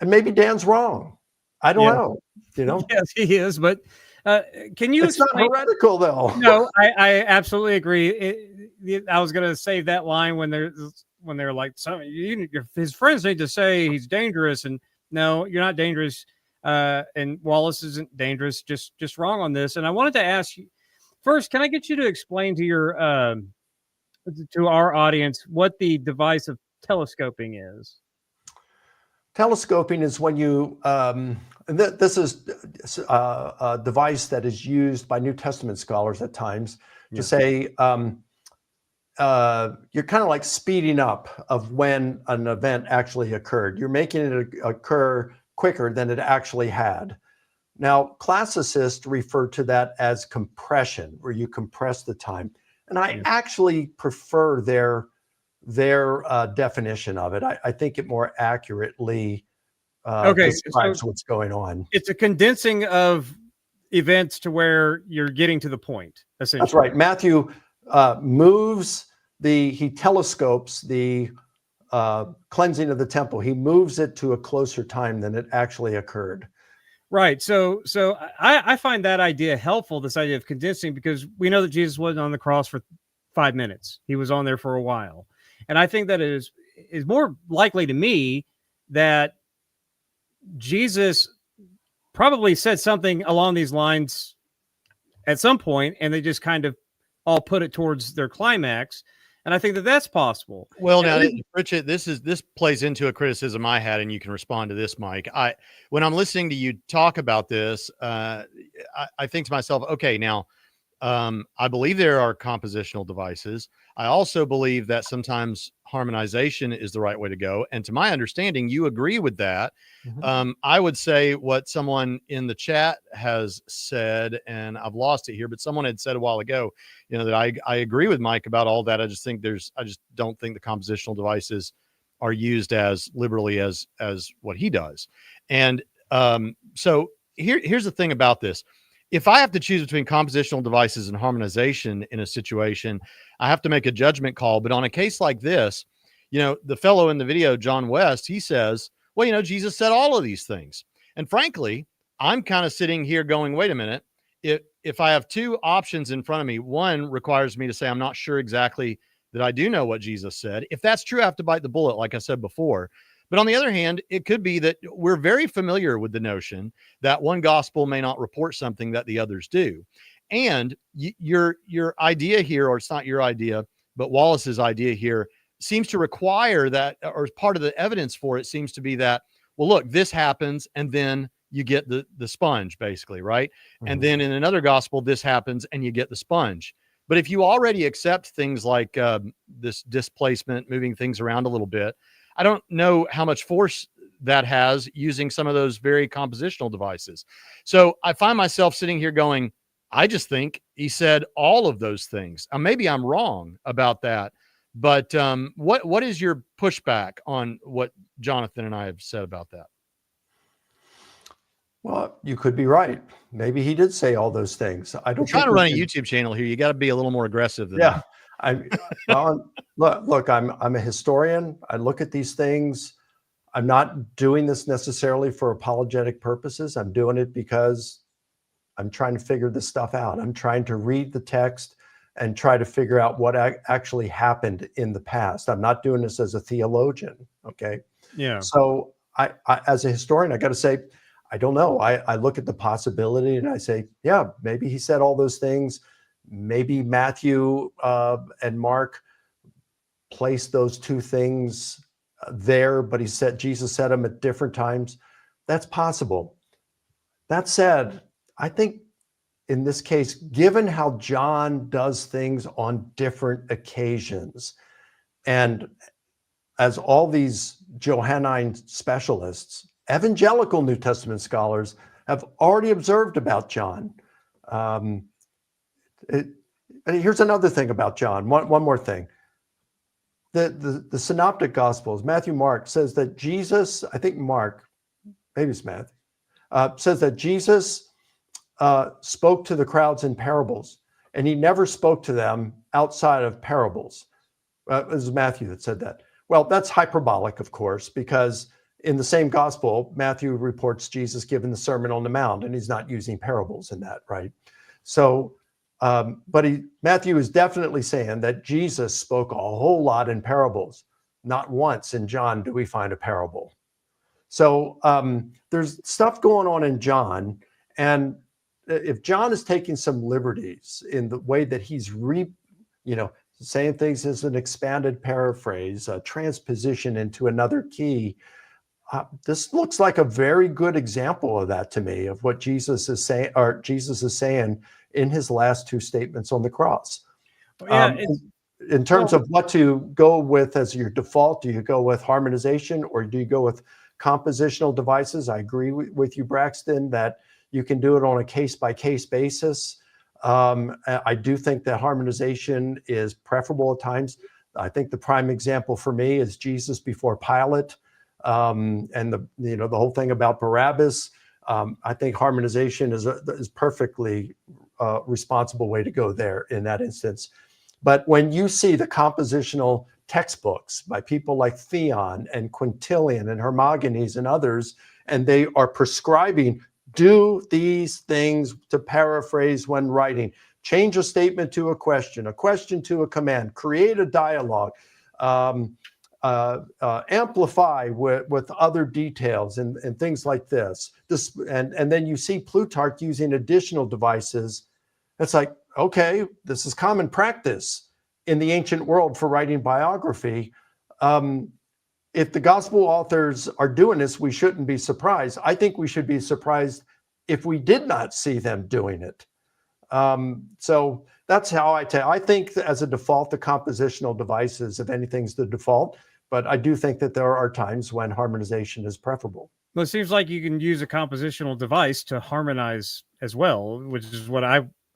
and maybe Dan's wrong. I don't know. Yes, he is. But can you? It's not heretical, though. No, I absolutely agree. I was going to save that line when they're like, his friends need to say he's dangerous, and no, you're not dangerous. And Wallace isn't dangerous. Just wrong on this. And I wanted to ask you first. Can I get you to explain to your to our audience what the device of telescoping is? Telescoping is when you, this is a device that is used by New Testament scholars at times to say you're kind of like speeding up of when an event actually occurred. You're making it occur quicker than it actually had. Now, classicists refer to that as compression, where you compress the time. And I actually prefer their definition of it. I think it more accurately describes what's going on. It's a condensing of events to where you're getting to the point, essentially. That's right. Matthew he telescopes the cleansing of the temple. He moves it to a closer time than it actually occurred. Right. So I find that idea helpful, this idea of condensing, because we know that Jesus wasn't on the cross for 5 minutes. He was on there for a while. And I think that it is more likely to me that Jesus probably said something along these lines at some point, and they just kind of all put it towards their climax. And I think that that's possible. Well, now, Richard, this plays into a criticism I had, and you can respond to this, Mike. When I'm listening to you talk about this, I think to myself, okay, now, I believe there are compositional devices. I also believe that sometimes harmonization is the right way to go. And to my understanding, you agree with that. Mm-hmm. I would say what someone in the chat has said, and I've lost it here, but someone had said a while ago, that I agree with Mike about all that. I just don't think the compositional devices are used as liberally as what he does. And so here's the thing about this. If I have to choose between compositional devices and harmonization in a situation, I have to make a judgment call. But on a case like this, the fellow in the video, John West, he says, well, Jesus said all of these things. And frankly, I'm kind of sitting here going, wait a minute. If I have two options in front of me, one requires me to say, I'm not sure exactly that I do know what Jesus said. If that's true, I have to bite the bullet, like I said before. But on the other hand, it could be that we're very familiar with the notion that one gospel may not report something that the others do. And your idea here, or it's not your idea, but Wallace's idea here, seems to require that, or part of the evidence for it seems to be that, well, look, this happens, and then you get the sponge, basically, right? Mm-hmm. And then in another gospel, this happens, and you get the sponge. But if you already accept things like this displacement, moving things around a little bit, I don't know how much force that has using some of those very compositional devices. So I find myself sitting here going, I just think he said all of those things. Maybe I'm wrong about that, but what is your pushback on what Jonathan and I have said about that? Well, you could be right. Maybe he did say all those things. I don't. We're trying to run a YouTube channel here. You got to be a little more aggressive than that. Look, I'm a historian. I look at these things. I'm not doing this necessarily for apologetic purposes. I'm doing it because I'm trying to figure this stuff out. I'm trying to read the text and try to figure out what actually happened in the past. I'm not doing this as a theologian. Okay. Yeah. So I as a historian, I got to say, I don't know. I look at the possibility and I say, yeah, maybe he said all those things. Maybe Matthew and Mark placed those two things there, but Jesus said them at different times. That's possible. That said, I think in this case, given how John does things on different occasions, and as all these Johannine specialists, evangelical New Testament scholars have already observed about John. Here's another thing about John. One more thing. The synoptic gospels, Matthew, Mark, says that Jesus, I think Mark, maybe it's Matthew, says that Jesus spoke to the crowds in parables, and he never spoke to them outside of parables. It was Matthew that said that. Well, that's hyperbolic, of course, because in the same gospel, Matthew reports Jesus giving the Sermon on the Mount, and he's not using parables in that, right? So, but Matthew is definitely saying that Jesus spoke a whole lot in parables. Not once in John do we find a parable. So there's stuff going on in John, and if John is taking some liberties in the way that he's saying things as an expanded paraphrase, a transposition into another key, this looks like a very good example of that to me, of what Jesus is saying, or Jesus is saying in his last two statements on the cross. Yeah, in terms of what to go with as your default, do you go with harmonization or do you go with compositional devices? I agree with you, Braxton, that you can do it on a case-by-case basis. I do think that harmonization is preferable at times. I think the prime example for me is Jesus before Pilate. And the whole thing about Barabbas. I think harmonization is perfectly responsible way to go there in that instance. But when you see the compositional textbooks by people like Theon and Quintilian and Hermogenes and others, and they are prescribing, do these things to paraphrase when writing, change a statement to a question to a command, create a dialogue, amplify with other details and things like this. And then you see Plutarch using additional devices. It's like, okay, this is common practice in the ancient world for writing biography. If the gospel authors are doing this, we shouldn't be surprised. I think we should be surprised if we did not see them doing it. So that's how I think that as a default, the compositional devices, if anything's the default, but I do think that there are times when harmonization is preferable. Well, it seems like you can use a compositional device to harmonize as well, which is what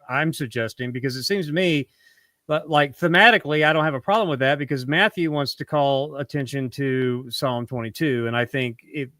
I'm suggesting, because it seems to me like thematically, I don't have a problem with that, because Matthew wants to call attention to Psalm 22. And I think the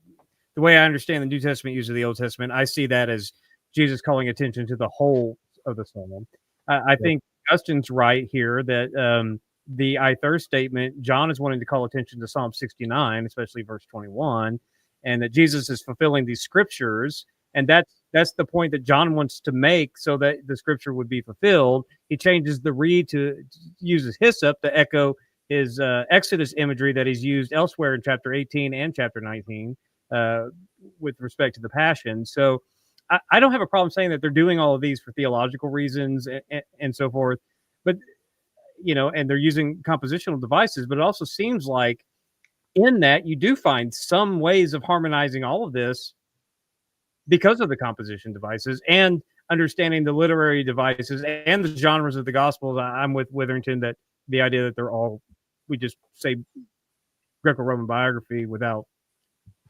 way I understand the New Testament use of the Old Testament, I see that as Jesus calling attention to the whole of the psalm. I think Augustine's right here that the I thirst statement, John is wanting to call attention to Psalm 69, especially verse 21, and that Jesus is fulfilling these scriptures. And that's the point that John wants to make, so that the scripture would be fulfilled. He changes the reed to uses hyssop to echo his Exodus imagery that he's used elsewhere in chapter 18 and chapter 19 with respect to the Passion. So I don't have a problem saying that they're doing all of these for theological reasons and so forth, but and they're using compositional devices. But it also seems like in that you do find some ways of harmonizing all of this because of the composition devices and understanding the literary devices and the genres of the Gospels. I'm with Witherington that the idea that they're all, we just say Greco-Roman biography without,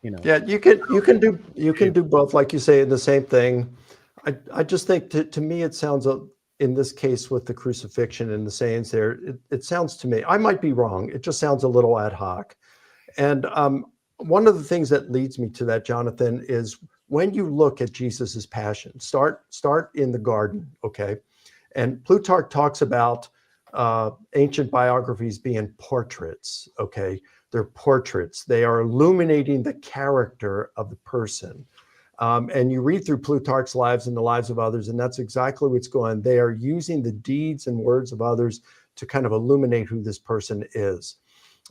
Yeah, you can do both, like you say, in the same thing. I just think to me it sounds, in this case with the crucifixion and the sayings there, it sounds to me, I might be wrong, it just sounds a little ad hoc. And one of the things that leads me to that, Jonathan, is when you look at Jesus's passion, start in the garden, okay? And Plutarch talks about ancient biographies being portraits, okay? They're portraits. They are illuminating the character of the person. And you read through Plutarch's lives and the lives of others, and that's exactly what's going on. They are using the deeds and words of others to kind of illuminate who this person is,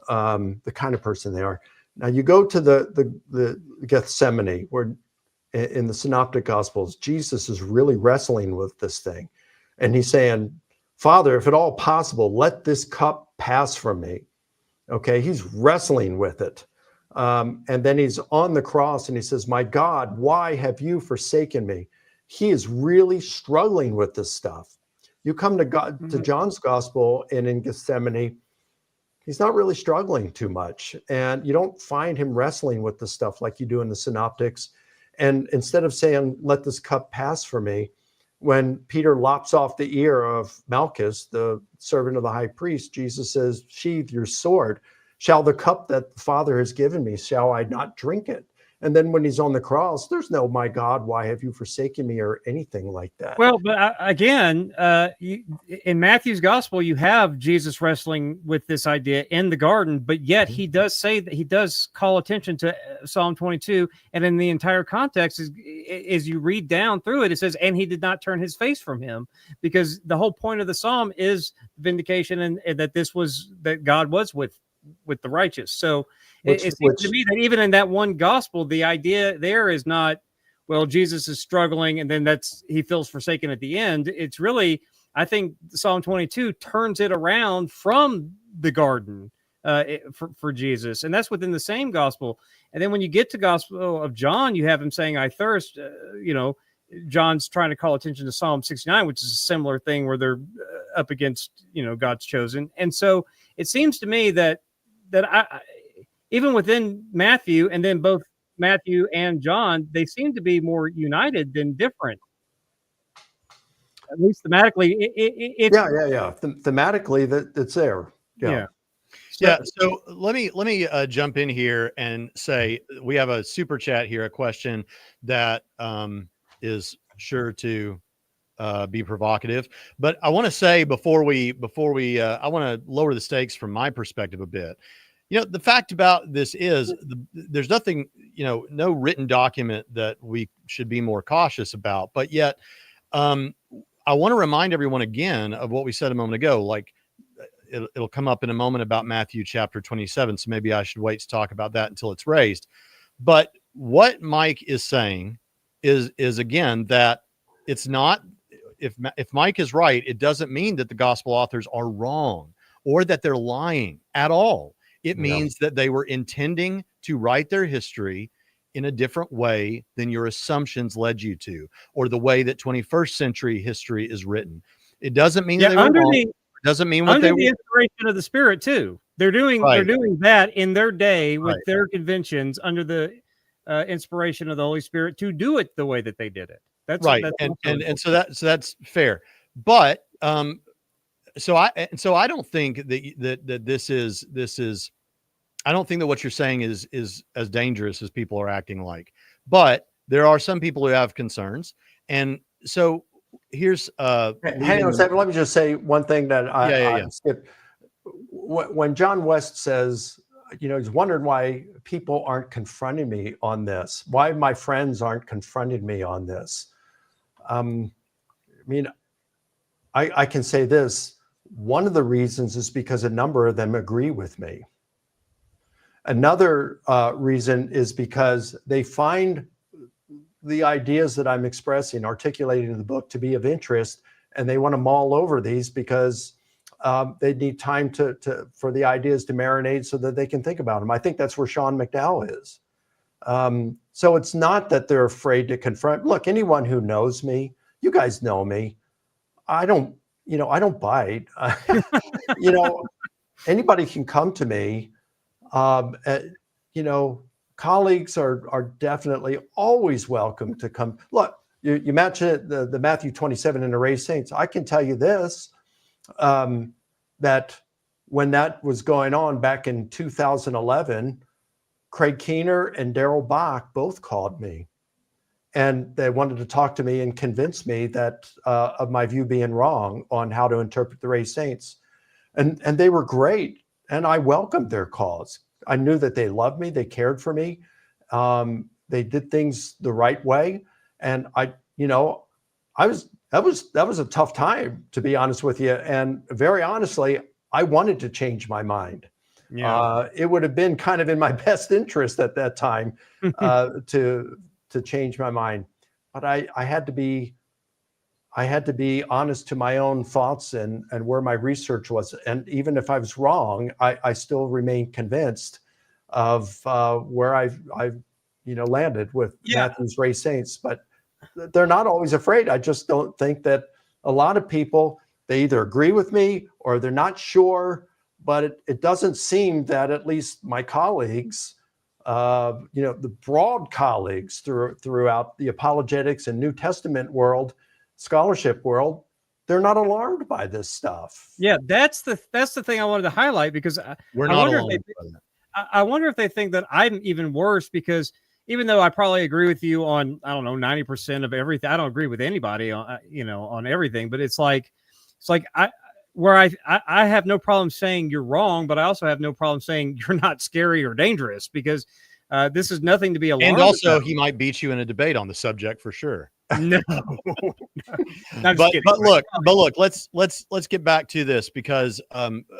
the kind of person they are. Now you go to the Gethsemane, where in the Synoptic Gospels, Jesus is really wrestling with this thing. And he's saying, Father, if at all possible, let this cup pass from me. Okay, he's wrestling with it. And then he's on the cross and he says, my God, why have you forsaken me? He is really struggling with this stuff. You come to God, to John's gospel, and in Gethsemane, he's not really struggling too much. And you don't find him wrestling with the stuff like you do in the Synoptics. And instead of saying, let this cup pass for me, when Peter lops off the ear of Malchus, the servant of the high priest, Jesus says, sheathe your sword. Shall the cup that the Father has given me, shall I not drink it? And then when he's on the cross, there's no, my God, why have you forsaken me, or anything like that. Well, but again, in Matthew's gospel, you have Jesus wrestling with this idea in the garden, but yet he does say that he does call attention to Psalm 22. And in the entire context, as you read down through it, it says, and he did not turn his face from him, because the whole point of the Psalm is vindication, and that God was with the righteous. So it seems to me that even in that one gospel, the idea there is not, well, Jesus is struggling and then he feels forsaken at the end. It's really, I think Psalm 22 turns it around from the garden for Jesus. And that's within the same gospel. And then when you get to Gospel of John, you have him saying, I thirst, John's trying to call attention to Psalm 69, which is a similar thing where they're up against, God's chosen. And so it seems to me that I, even within Matthew, and then both Matthew and John, they seem to be more united than different. At least thematically. Yeah. Thematically, it's there. Yeah. Yeah. So let me jump in here and say we have a super chat here, a question that is sure to be provocative. But I want to say before we I want to lower the stakes from my perspective a bit. The fact about this is there's nothing, no written document that we should be more cautious about. But yet, I want to remind everyone again of what we said a moment ago. Like it'll come up in a moment about Matthew chapter 27. So maybe I should wait to talk about that until it's raised. But what Mike is saying is again that it's not. If Mike is right, it doesn't mean that the gospel authors are wrong or that they're lying at all. It means that they were intending to write their history in a different way than your assumptions led you to, or the way that 21st century history is written. It doesn't mean that they were wrong. It doesn't mean what they were. Under the inspiration of the Spirit too. They're doing that in their day with their conventions under the inspiration of the Holy Spirit to do it the way that they did it. That's right. That's so that's fair. But so I don't think that this is I don't think that what you're saying is as dangerous as people are acting like. But there are some people who have concerns. And so here's hang on a second. Let me just say one thing that I skipped. When John West says, he's wondering why people aren't confronting me on this, why my friends aren't confronting me on this. I mean, I can say this. One of the reasons is because a number of them agree with me. Another reason is because they find the ideas that I'm expressing, articulating in the book, to be of interest, and they want to mull over these because they need time for the ideas to marinate so that they can think about them. I think that's where Sean McDowell is. So it's not that they're afraid to confront. Look, anyone who knows me, you guys know me. I don't bite. Anybody can come to me. Colleagues are definitely always welcome to come. Look, you mentioned the Matthew 27 and the raised saints. I can tell you this, that when that was going on back in 2011, Craig Keener and Darrell Bach both called me, and they wanted to talk to me and convince me that of my view being wrong on how to interpret the raised saints, and they were great, and I welcomed their calls. I knew that they loved me, they cared for me, they did things the right way, and that was a tough time, to be honest with you, and very honestly, I wanted to change my mind. Yeah. It would have been kind of in my best interest at that time to change my mind, but I had to be honest to my own thoughts and where my research was, and even if I was wrong, I still remain convinced of where I've landed with Matthew's raised saints. But they're not always afraid. I just don't think that a lot of people, they either agree with me or they're not sure. But it doesn't seem that at least my colleagues, the broad colleagues throughout the apologetics and New Testament world, scholarship world, they're not alarmed by this stuff. Yeah, that's the thing I wanted to highlight, because I wonder if they think that I'm even worse, because even though I probably agree with you on, I don't know, 90% of everything, I don't agree with anybody on, on everything, but it's like I have no problem saying you're wrong, but I also have no problem saying you're not scary or dangerous, because this is nothing to be alarmed about. And also about. He might beat you in a debate on the subject for sure. No. but look, let's get back to this, because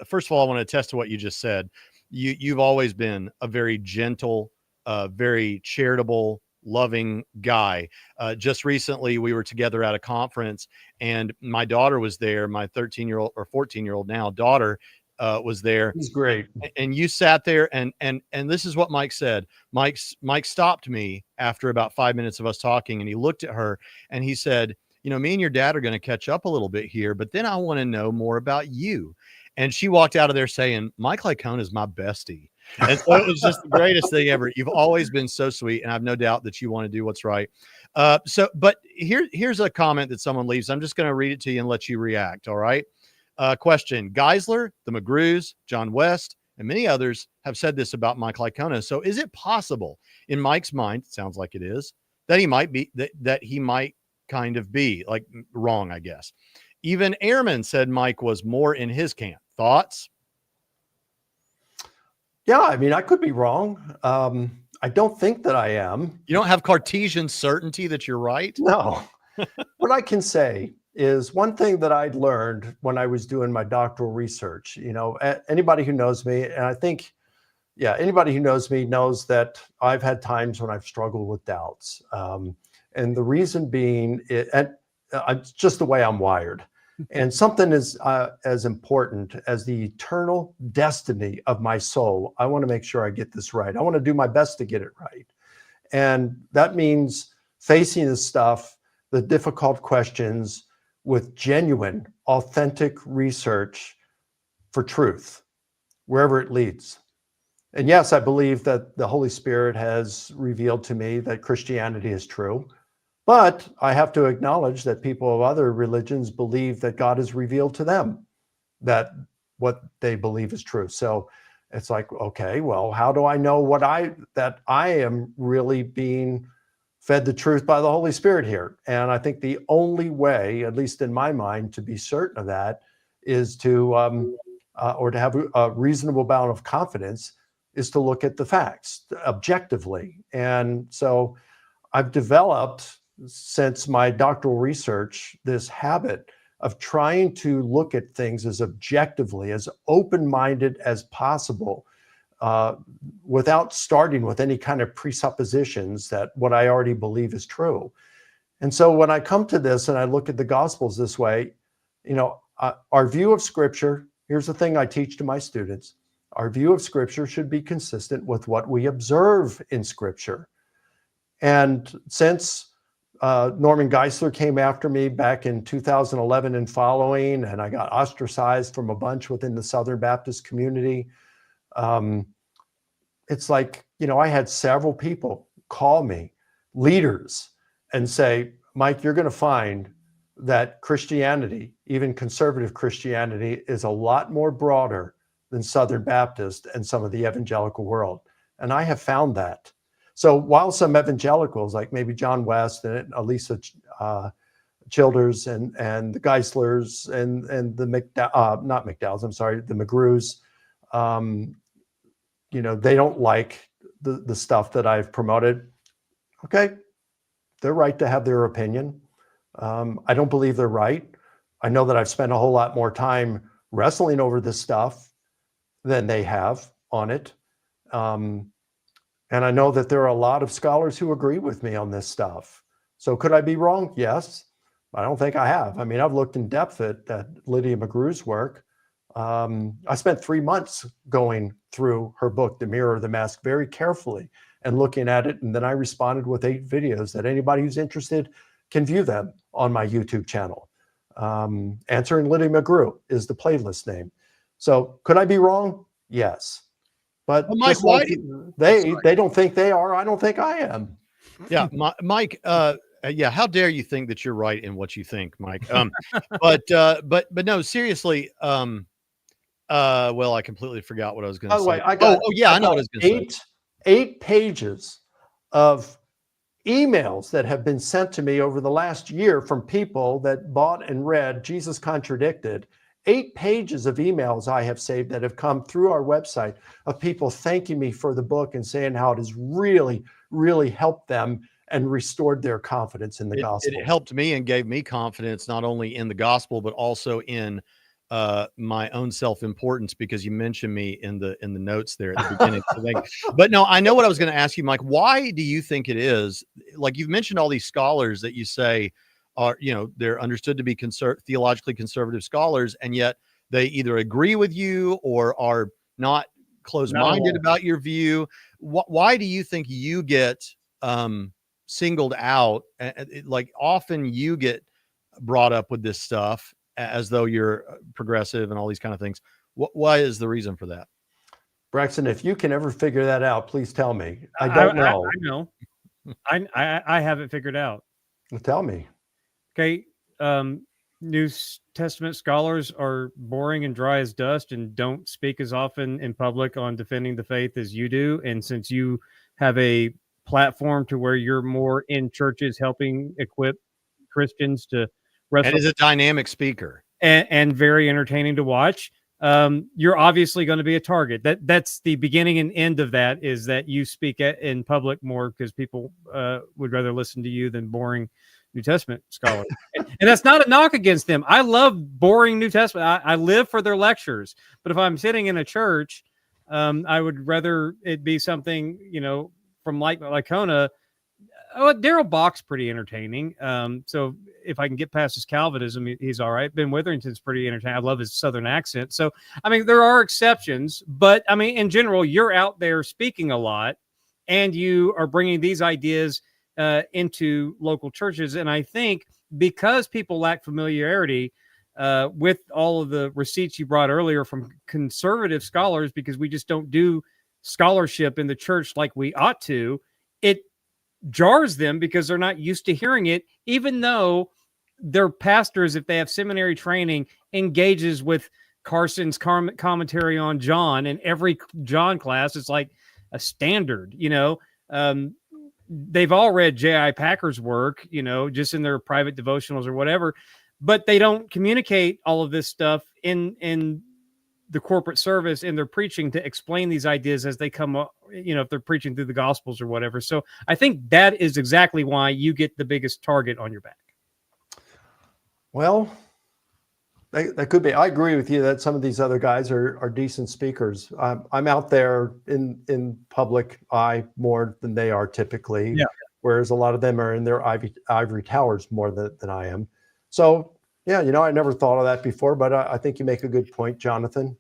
first of all, I want to attest to what you just said. You've always been a very gentle, very charitable, loving guy. Just recently we were together at a conference, and my daughter was there. My 13-year-old or 14-year-old now daughter was there. He's great. And you sat there, and this is what Mike said. Mike stopped me after about 5 minutes of us talking, and he looked at her and he said, me and your dad are going to catch up a little bit here, but then I want to know more about you. And she walked out of there saying, Mike Licona is my bestie. And so it was just the greatest thing ever. You've always been so sweet, and I have no doubt that you want to do what's right. But here's a comment that someone leaves. I'm just going to read it to you and let you react. All right. Question: Geisler, the McGrews, John West, and many others have said this about Mike Licona. So is it possible, in Mike's mind, it sounds like it is, that he might be, that he might kind of be like wrong, I guess. Even Ehrman said Mike was more in his camp. Thoughts? Yeah, I mean, I could be wrong. I don't think that I am. You don't have Cartesian certainty that you're right? No. What I can say is one thing that I'd learned when I was doing my doctoral research. Anybody who knows me, and I think, anybody who knows me knows that I've had times when I've struggled with doubts. And the reason being, it's just the way I'm wired. And something as important as the eternal destiny of my soul, I want to make sure I get this right. I want to do my best to get it right. And that means facing the stuff, the difficult questions, with genuine, authentic research for truth, wherever it leads. And yes, I believe that the Holy Spirit has revealed to me that Christianity is true. But I have to acknowledge that people of other religions believe that God has revealed to them that what they believe is true. So it's like, okay, well, how do I know that I am really being fed the truth by the Holy Spirit here? And I think the only way, at least in my mind, to be certain of that is to, or to have a reasonable amount of confidence, is to look at the facts objectively. And so I've developed, since my doctoral research, this habit of trying to look at things as objectively, as open-minded as possible, without starting with any kind of presuppositions that what I already believe is true. And so when I come to this and I look at the Gospels this way, our view of Scripture, here's the thing I teach to my students, our view of Scripture should be consistent with what we observe in Scripture. And since Norman Geisler came after me back in 2011 and following, and I got ostracized from a bunch within the Southern Baptist community. It's like, I had several people call me, leaders, and say, Mike, you're going to find that Christianity, even conservative Christianity, is a lot more broader than Southern Baptist and some of the evangelical world. And I have found that. So while some evangelicals, like maybe John West and Alisa Childers and the Geislers and the not McDowells, I'm sorry, the McGrews, they don't like the stuff that I've promoted. Okay, they're right to have their opinion. I don't believe they're right. I know that I've spent a whole lot more time wrestling over this stuff than they have on it. And I know that there are a lot of scholars who agree with me on this stuff. So could I be wrong? Yes. I don't think I have. I mean, I've looked in depth at Lydia McGrew's work. I spent 3 months going through her book, The Mirror of the Mask, very carefully and looking at it. And then I responded with 8 videos that anybody who's interested can view them on my YouTube channel. Answering Lydia McGrew is the playlist name. So could I be wrong? Yes. But well, Mike, why they don't think they are. I don't think I am. Yeah, Mike. How dare you think that you're right in what you think, Mike? But no, seriously. Well, I completely forgot what I was going to say. I know what I was going to say. 8 pages of emails that have been sent to me over the last year from people that bought and read Jesus Contradicted. 8 pages of emails I have saved that have come through our website of people thanking me for the book and saying how it has really, really helped them and restored their confidence in the gospel. It helped me and gave me confidence, not only in the gospel, but also in my own self-importance, because you mentioned me in the notes there at the beginning. But no, I know what I was going to ask you, Mike. Why do you think it is? Like, you've mentioned all these scholars that you say are, they're understood to be theologically conservative scholars, and yet they either agree with you or are not closed-minded about your view. Why do you think you get singled out? Like, often you get brought up with this stuff as though you're progressive and all these kind of things. Why is the reason for that? Braxton, if you can ever figure that out, please tell me. I don't know. I know. I have it figured out. Well, tell me. Okay. New Testament scholars are boring and dry as dust and don't speak as often in public on defending the faith as you do. And since you have a platform to where you're more in churches helping equip Christians to wrestle, and is a dynamic speaker and very entertaining to watch, you're obviously going to be a target. That's the beginning and end of that, is that you speak in public more because people would rather listen to you than boring New Testament scholars. And that's not a knock against them. I love boring New Testament. I live for their lectures. But if I'm sitting in a church, I would rather it be something, from Mike Licona. Daryl Bach's pretty entertaining. So if I can get past his Calvinism, he's all right. Ben Witherington's pretty entertaining. I love his Southern accent. So, there are exceptions, but in general, you're out there speaking a lot and you are bringing these ideas into local churches. And I think because people lack familiarity with all of the receipts you brought earlier from conservative scholars, because we just don't do scholarship in the church like we ought to, it jars them because they're not used to hearing it, even though their pastors, if they have seminary training, engages with Carson's commentary on John, and every John class is like a standard. They've all read J.I. Packer's work, just in their private devotionals or whatever, but they don't communicate all of this stuff in the corporate service in their preaching to explain these ideas as they come up, if they're preaching through the Gospels or whatever. So I think that is exactly why you get the biggest target on your back. Well, that could be. I agree with you that some of these other guys are decent speakers. I'm out there in public eye more than they are typically, whereas a lot of them are in their ivory towers more than I am. So, yeah, I never thought of that before, but I think you make a good point, Jonathan.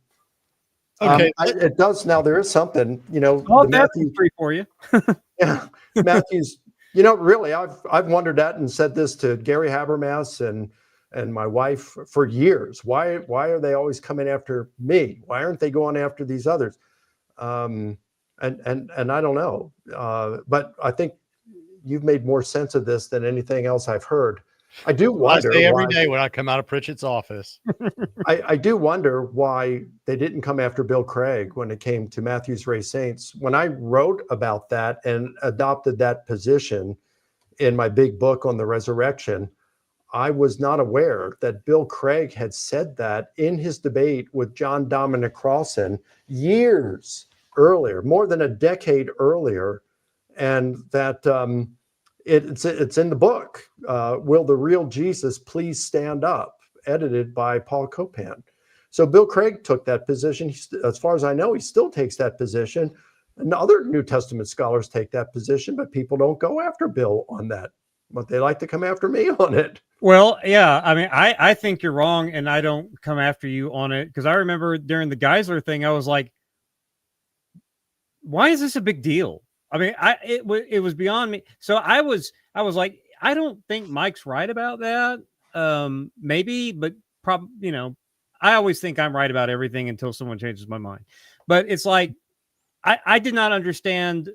Okay. It does. Now there is something, Matthew 3 for you. Yeah, Matthew's, really, I've wondered that and said this to Gary Habermas and my wife for years. Why are they always coming after me? Why aren't they going after these others? And I don't know. But I think you've made more sense of this than anything else I've heard. I do wonder. I say every day when I come out of Pritchett's office. I do wonder why they didn't come after Bill Craig when it came to Matthew's Ray Saints. When I wrote about that and adopted that position in my big book on the resurrection, I was not aware that Bill Craig had said that in his debate with John Dominic Crossan years earlier, more than a decade earlier, and that it's in the book. Will the Real Jesus Please Stand Up? Edited by Paul Copan. So Bill Craig took that position. As far as I know, he still takes that position. And other New Testament scholars take that position, but people don't go after Bill on that. But they like to come after me on it. Well, yeah, I think you're wrong, and I don't come after you on it, because I remember during the Geisler thing, I was like, why is this a big deal? It was beyond me. So I was like, I don't think Mike's right about that. Maybe, but probably, I always think I'm right about everything until someone changes my mind. But it's like, I did not understand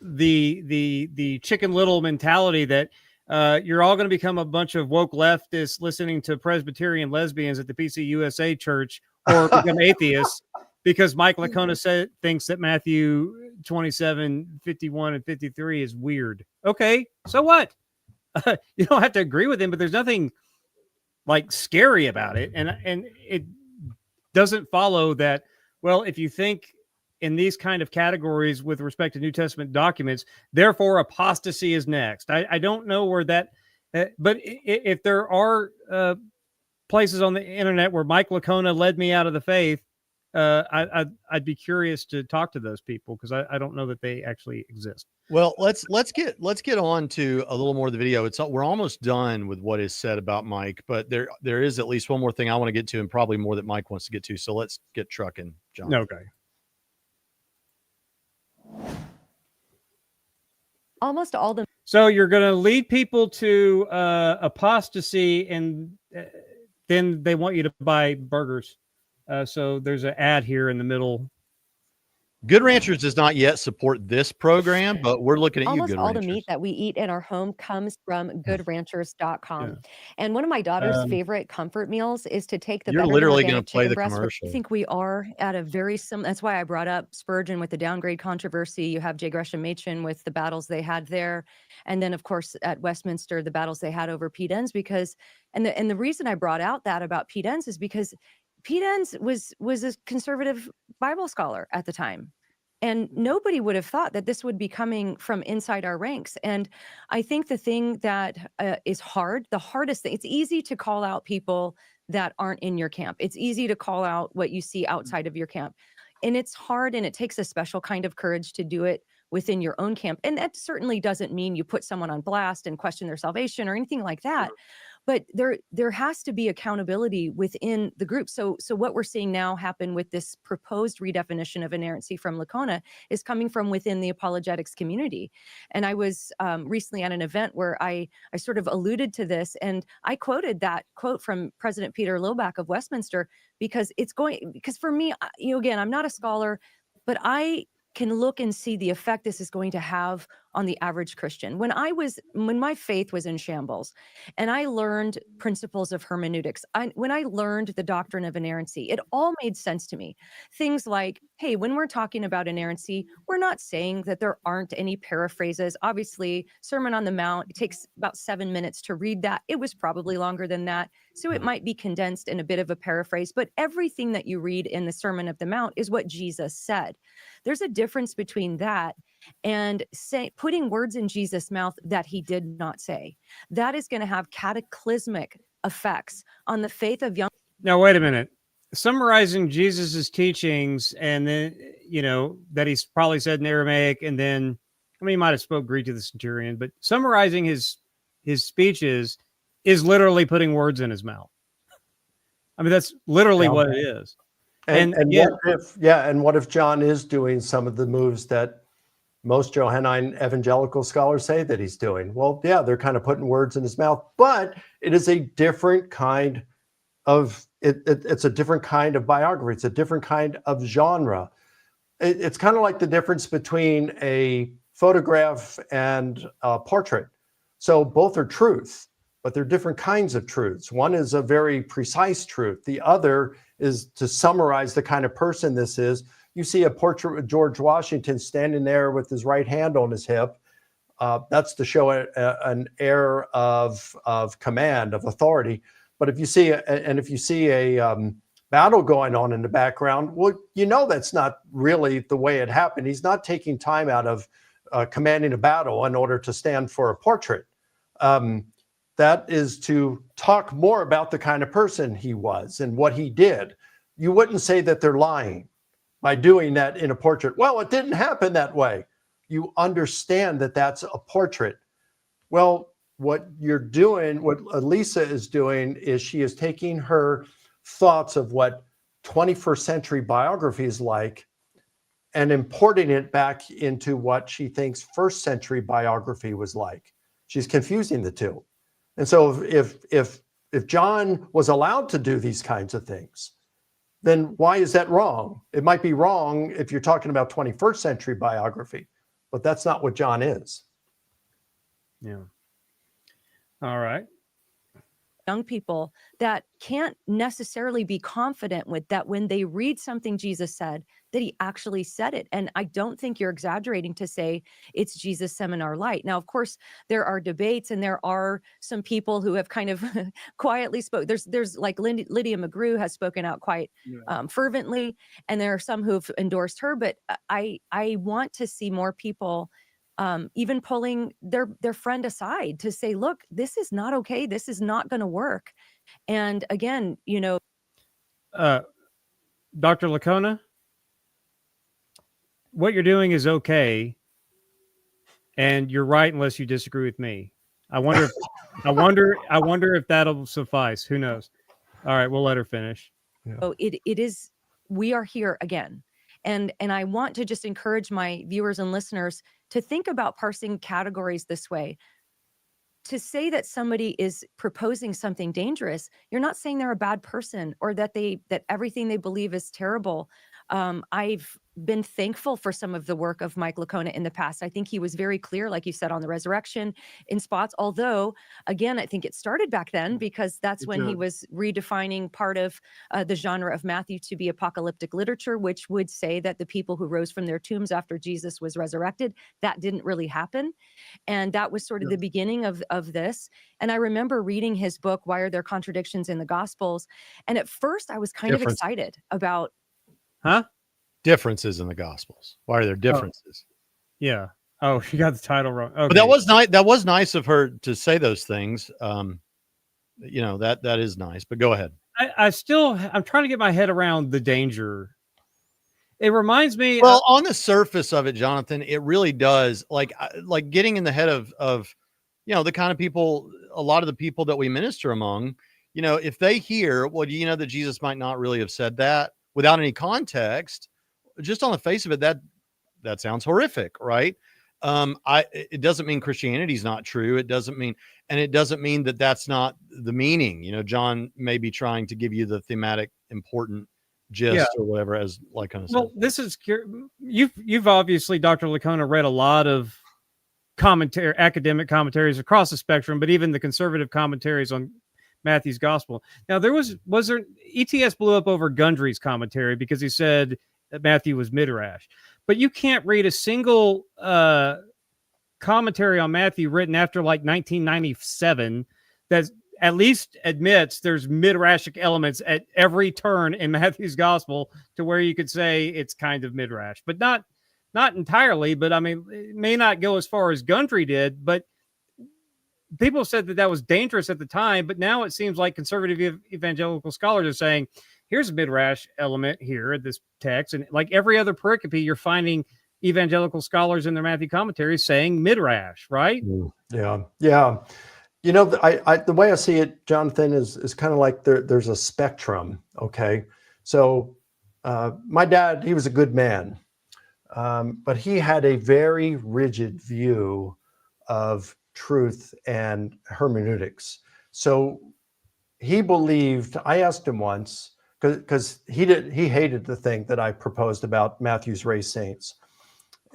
the Chicken Little mentality that you're all going to become a bunch of woke leftists listening to Presbyterian lesbians at the PCUSA church, or become atheists because Mike Licona thinks that Matthew 27, 51, and 53 is weird. Okay, so what? You don't have to agree with him, but there's nothing like scary about it. And it doesn't follow that, well, if you think in these kind of categories with respect to New Testament documents, therefore apostasy is next. I don't know where that, but if there are places on the internet where Mike Licona led me out of the faith, I'd be curious to talk to those people, because I don't know that they actually exist. Well, let's get on to a little more of the video. We're almost done with what is said about Mike, but there is at least one more thing I want to get to, and probably more that Mike wants to get to. So let's get trucking, John. Okay. Almost all the. So you're going to lead people to apostasy, and then they want you to buy burgers. So there's an ad here in the middle. Good Ranchers does not yet support this program, but we're looking at you, Almost Good all the Ranchers. meat that we eat in our home comes from goodranchers.com. And one of my daughter's favorite comfort meals is to take the You're Better Than literally going Organic to play chicken the breast. I commercial. think we are at a very similar. That's why I brought up Spurgeon with the downgrade controversy. You have J. Gresham Machen with the battles they had there, and then of course at Westminster the battles they had over Pete Enns. Because and the reason I brought out that about Pete Enns is because Pete Enns was a conservative Bible scholar at the time. And nobody would have thought that this would be coming from inside our ranks. And I think the thing that is hard, the hardest thing, it's easy to call out people that aren't in your camp. It's easy to call out what you see outside of your camp. And it's hard, and it takes a special kind of courage to do it within your own camp. And that certainly doesn't mean you put someone on blast and question their salvation or anything like that. But there has to be accountability within the group. So what we're seeing now happen with this proposed redefinition of inerrancy from Licona is coming from within the apologetics community. And I was recently at an event where I sort of alluded to this, and I quoted that quote from President Peter Lobach of Westminster because for me, again, I'm not a scholar, but I can look and see the effect this is going to have on the average Christian. When my faith was in shambles and I learned principles of hermeneutics, when I learned the doctrine of inerrancy, it all made sense to me. Things like, hey, when we're talking about inerrancy, we're not saying that there aren't any paraphrases. Obviously, Sermon on the Mount, it takes about 7 minutes to read that. It was probably longer than that. So it might be condensed in a bit of a paraphrase, but everything that you read in the Sermon of the Mount is what Jesus said. There's a difference between that and putting words in Jesus' mouth that he did not say. That is going to have cataclysmic effects on the faith of young. Now, wait a minute. Summarizing Jesus's teachings, and then, that he's probably said in Aramaic, and then, he might have spoke Greek to the centurion, but summarizing his speeches is literally putting words in his mouth. That's literally what it is. And what if John is doing some of the moves that most Johannine evangelical scholars say that he's doing? Well, yeah, they're kind of putting words in his mouth, but it is a different kind of it's a different kind of biography. It's a different kind of genre. It's kind of like the difference between a photograph and a portrait. So both are truth, but they're different kinds of truths. One is a very precise truth. The other is to summarize the kind of person this is. You see a portrait of George Washington standing there with his right hand on his hip. That's to show an air of command, of authority. But if you see a battle going on in the background, well, that's not really the way it happened. He's not taking time out of commanding a battle in order to stand for a portrait. That is to talk more about the kind of person he was and what he did. You wouldn't say that they're lying by doing that in a portrait. Well, it didn't happen that way. You understand that that's a portrait. Well, what you're doing, what Alisa is doing, is she is taking her thoughts of what 21st century biography is like and importing it back into what she thinks first century biography was like. She's confusing the two. And so if John was allowed to do these kinds of things, then why is that wrong? It might be wrong if you're talking about 21st century biography, but that's not what John is. Yeah. All right. Young people that can't necessarily be confident with that when they read something Jesus said, that he actually said it. And I don't think you're exaggerating to say it's Jesus seminar light. Now, of course, there are debates, and there are some people who have kind of quietly spoke. There's like Lydia McGrew has spoken out quite fervently, and there are some who've endorsed her. But I want to see more people even pulling their friend aside to say, look, this is not okay. This is not going to work. And again, Dr. Licona, what you're doing is okay, and you're right unless you disagree with me. I wonder if that'll suffice. Who knows? All right, we'll let her finish. Yeah. So it is. We are here again. And I want to just encourage my viewers and listeners to think about parsing categories this way. To say that somebody is proposing something dangerous, you're not saying they're a bad person or that everything they believe is terrible. I've been thankful for some of the work of Mike Licona in the past. I think he was very clear, like you said, on the resurrection in spots. Although, again, I think it started back then because that's when he was redefining part of the genre of Matthew to be apocalyptic literature, which would say that the people who rose from their tombs after Jesus was resurrected, that didn't really happen. And that was sort of the beginning of this. And I remember reading his book, Why Are There Contradictions in the Gospels? And at first I was kind of excited about. Differences in the Gospels. Why are there differences? Yeah. Oh, she got the title wrong. Okay. But that was nice. That was nice of her to say those things. You know, that is nice, but go ahead. I'm trying to get my head around the danger. It reminds me. Well, on the surface of it, Jonathan, it really does like getting in the head of, you know, the kind of people, a lot of the people that we minister among, you know, if they hear, well, you know, that Jesus might not really have said that without any context, just on the face of it, that sounds horrific, right? It doesn't mean Christianity is not true. It doesn't mean that that's not the meaning. You know, John may be trying to give you the thematic important gist or whatever, as Licona said. Well, this is you've obviously, Dr. Licona, read a lot of academic commentaries across the spectrum, but even the conservative commentaries on Matthew's gospel. Now, was there ETS blew up over Gundry's commentary because he said that Matthew was midrash, but you can't read a single commentary on Matthew written after like 1997 that at least admits there's midrashic elements at every turn in Matthew's gospel to where you could say it's kind of midrash, but not entirely. But I mean, it may not go as far as Gundry did, but people said that was dangerous at the time. But now it seems like conservative evangelical scholars are saying, here's a midrash element here at this text. And like every other pericope, you're finding evangelical scholars in their Matthew commentaries saying midrash, right? Yeah. You know, the way I see it, Jonathan, is kind of like there's a spectrum. Okay. So my dad, he was a good man, but he had a very rigid view of truth and hermeneutics. So he believed, I asked him once, because he hated the thing that I proposed about Matthew's raised saints.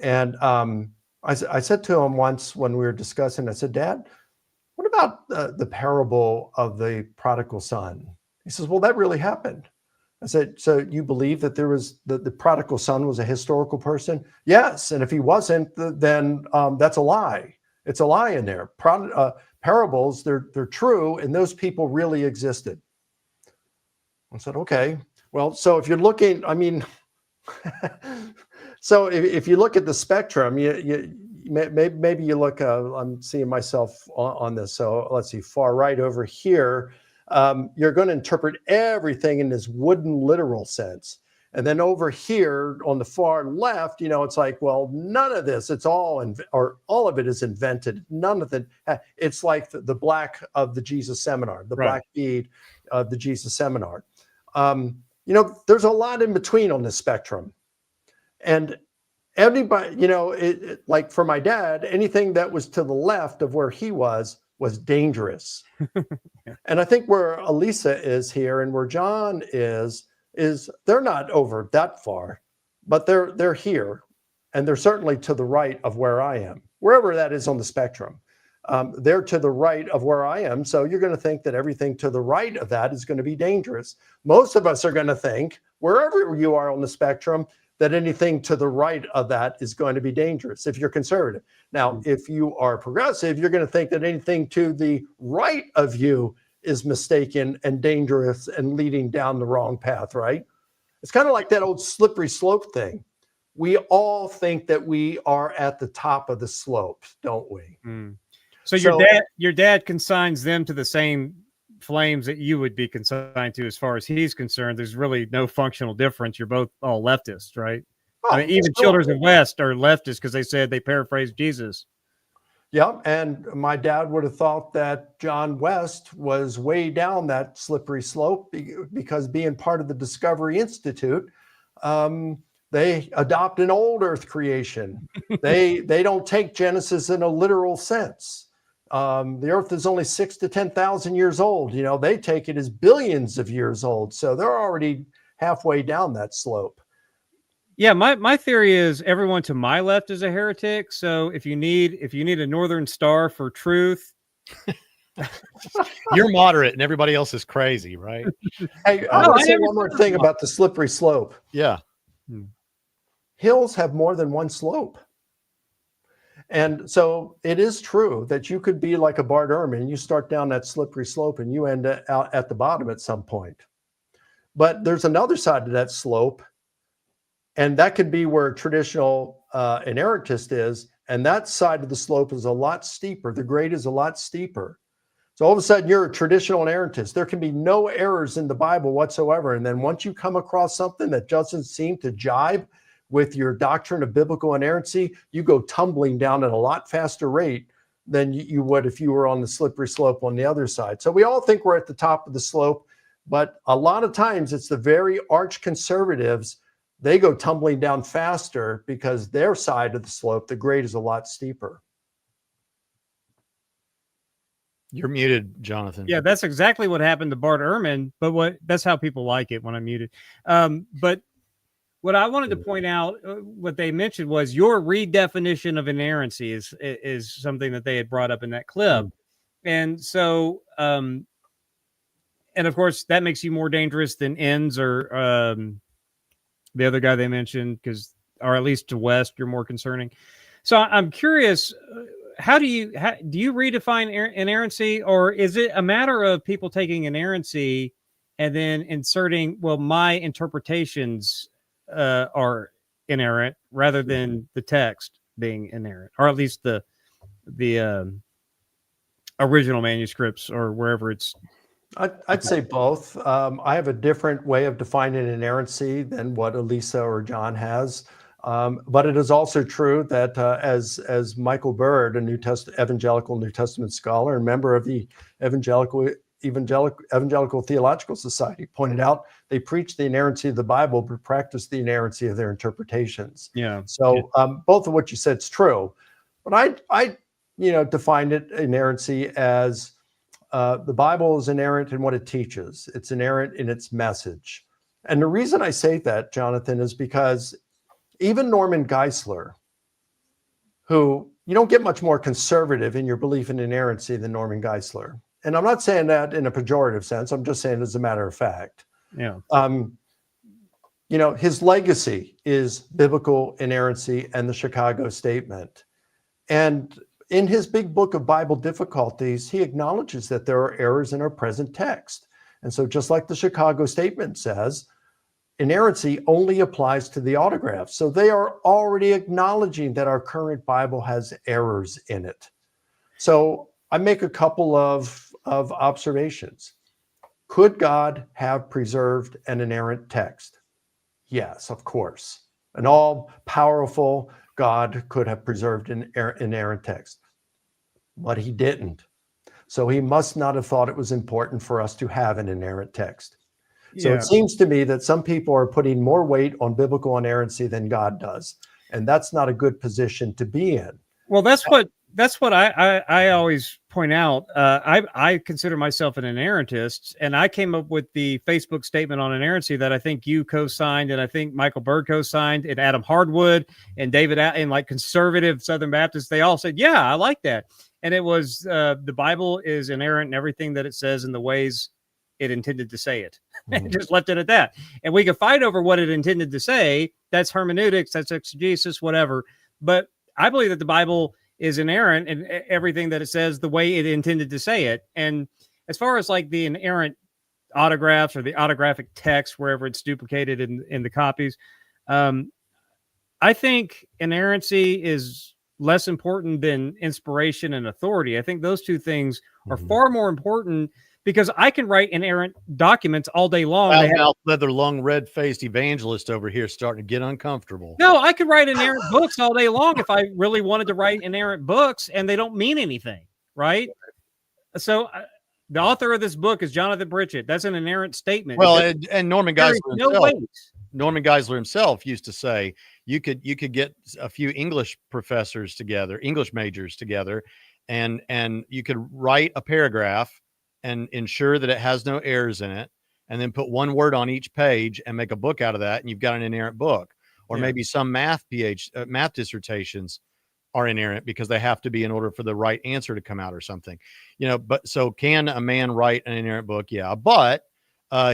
And I said to him once when we were discussing, I said, Dad, what about the parable of the prodigal son? He says, well, that really happened. I said, so you believe that there was the prodigal son was a historical person? Yes. And if he wasn't, then that's a lie. It's a lie in there. Parables, they're true, and those people really existed. I said, okay. Well, so if you're looking, I mean, so if you look at the spectrum, maybe you look, I'm seeing myself on this. So let's see, far right over here, you're going to interpret everything in this wooden literal sense. And then over here on the far left, you know, it's like, well, none of this, it's all, or all of it is invented. None of it, it's like the black of the Jesus seminar, the black bead of the Jesus seminar. You know, there's a lot in between on the spectrum. And everybody, you know, like for my dad, anything that was to the left of where he was dangerous. And I think where Alisa is here and where John is they're not over that far, but they're here, and they're certainly to the right of where I am, wherever that is on the spectrum. They're to the right of where I am. So you're going to think that everything to the right of that is going to be dangerous. Most of us are going to think, wherever you are on the spectrum, that anything to the right of that is going to be dangerous if you're conservative. Now, if you are progressive, you're going to think that anything to the right of you is mistaken and dangerous and leading down the wrong path, right? It's kind of like that old slippery slope thing. We all think that we are at the top of the slope, don't we? So your dad consigns them to the same flames that you would be consigned to as far as he's concerned. There's really no functional difference. You're both all leftists, right? I mean, even Childers of West are leftists because they said they paraphrased Jesus. Yeah, and my dad would have thought that John West was way down that slippery slope because being part of the Discovery Institute, they adopt an old earth creation. They don't take Genesis in a literal sense. The earth is only 6,000 to 10,000 years old. You know, they take it as billions of years old. So they're already halfway down that slope. Yeah, my theory is everyone to my left is a heretic. So if you need a northern star for truth, You're moderate and everybody else is crazy, right? Hey, I No, want I to say never one more said thing that. about the slippery slope. Yeah. Hills have more than one slope. And so it is true that you could be like a Bart Ehrman. You start down that slippery slope and you end out at the bottom at some point. But there's another side to that slope. And that could be where traditional inerrantist is. And that side of the slope is a lot steeper. The grade is a lot steeper. So all of a sudden you're a traditional inerrantist. There can be no errors in the Bible whatsoever. And then once you come across something that doesn't seem to jibe with your doctrine of biblical inerrancy, you go tumbling down at a lot faster rate than you would if you were on the slippery slope on the other side. So we all think we're at the top of the slope, but a lot of times it's the very arch conservatives. They go tumbling down faster because their side of the slope, the grade is a lot steeper. You're muted, Jonathan. Yeah, that's exactly what happened to Bart Ehrman. But that's how people like it when I'm muted. But what I wanted to point out, what they mentioned was your redefinition of inerrancy is something that they had brought up in that clip. And so, and of course, that makes you more dangerous than Enns or the other guy they mentioned, or at least to West, you're more concerning. So I'm curious, do you redefine inerrancy, or is it a matter of people taking inerrancy and then inserting, well, my interpretations are inerrant rather than the text being inerrant, or at least the original manuscripts or wherever it's. I'd say both. I have a different way of defining inerrancy than what Alisa or John has. But it is also true that as Michael Bird, a evangelical New Testament scholar and member of the Evangelical Theological Society, pointed out, they preach the inerrancy of the Bible, but practice the inerrancy of their interpretations. Yeah. So both of what you said is true, but I defined inerrancy as the Bible is inerrant in what it teaches. It's inerrant in its message. And the reason I say that, Jonathan, is because even Norman Geisler, who you don't get much more conservative in your belief in inerrancy than Norman Geisler. And I'm not saying that in a pejorative sense. I'm just saying as a matter of fact. Yeah. His legacy is biblical inerrancy and the Chicago Statement. And in his big book of Bible difficulties, he acknowledges that there are errors in our present text. And so just like the Chicago Statement says, inerrancy only applies to the autographs. So they are already acknowledging that our current Bible has errors in it. So I make a couple of observations. Could God have preserved an inerrant text? Yes, of course. An all-powerful God could have preserved an inerrant text, but he didn't. So he must not have thought it was important for us to have an inerrant text. So it seems to me that some people are putting more weight on biblical inerrancy than God does. And that's not a good position to be in. Well, that's what I always point out. I consider myself an inerrantist, and I came up with the Facebook statement on inerrancy that I think you co-signed, and I think Michael Bird co-signed, and Adam Hardwood and David, and like conservative Southern Baptists, they all said, yeah, I like that. And it was the Bible is inerrant in everything that it says in the ways it intended to say it. And just left it at that. And we could fight over what it intended to say. That's hermeneutics, that's exegesis, whatever. But I believe that the Bible is inerrant in everything that it says the way it intended to say it. And as far as like the inerrant autographs or the autographic text, wherever it's duplicated in the copies, I think inerrancy is less important than inspiration and authority. I think those two things are far more important, because I can write inerrant documents all day long. Loudmouth, leather lung, red-faced evangelist over here starting to get uncomfortable. No, I could write inerrant books all day long if I really wanted to write inerrant books, and they don't mean anything, right? So the author of this book is Jonathan Pritchett. That's an inerrant statement. Well, and Norman Geisler himself used to say you could get a few English professors together, English majors together, and you could write a paragraph and ensure that it has no errors in it, and then put one word on each page and make a book out of that, and you've got an inerrant book. or Yeah. maybe some math dissertations are inerrant because they have to be in order for the right answer to come out or something, but so can a man write an inerrant book? Yeah. But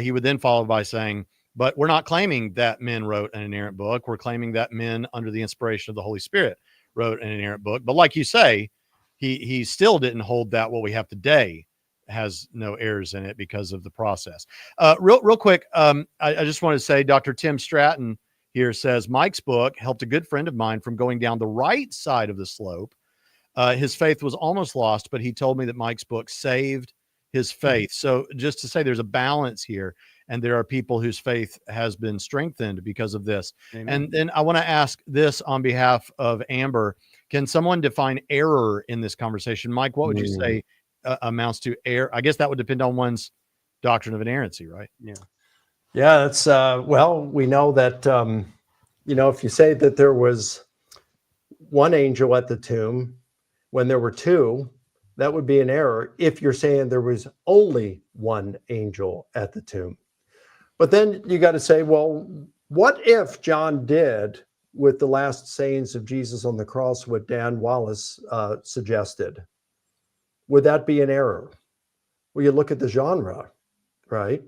he would then follow by saying, but we're not claiming that men wrote an inerrant book. We're claiming that men under the inspiration of the Holy Spirit wrote an inerrant book. But like you say, he still didn't hold that what we have today has no errors in it because of the process. Real quick. I just want to say, Dr. Tim Stratton here says Mike's book helped a good friend of mine from going down the right side of the slope. His faith was almost lost, but he told me that Mike's book saved his faith. So just to say there's a balance here, and there are people whose faith has been strengthened because of this. Amen. And then I want to ask this on behalf of Amber. Can someone define error in this conversation? Mike, what would you say amounts to error? I guess that would depend on one's doctrine of inerrancy, right? Yeah. Yeah, that's well, we know that if you say that there was one angel at the tomb when there were two, that would be an error if you're saying there was only one angel at the tomb. But then you got to say, well, what if John did with the last sayings of Jesus on the cross what Dan Wallace suggested? Would that be an error? Well, you look at the genre, right?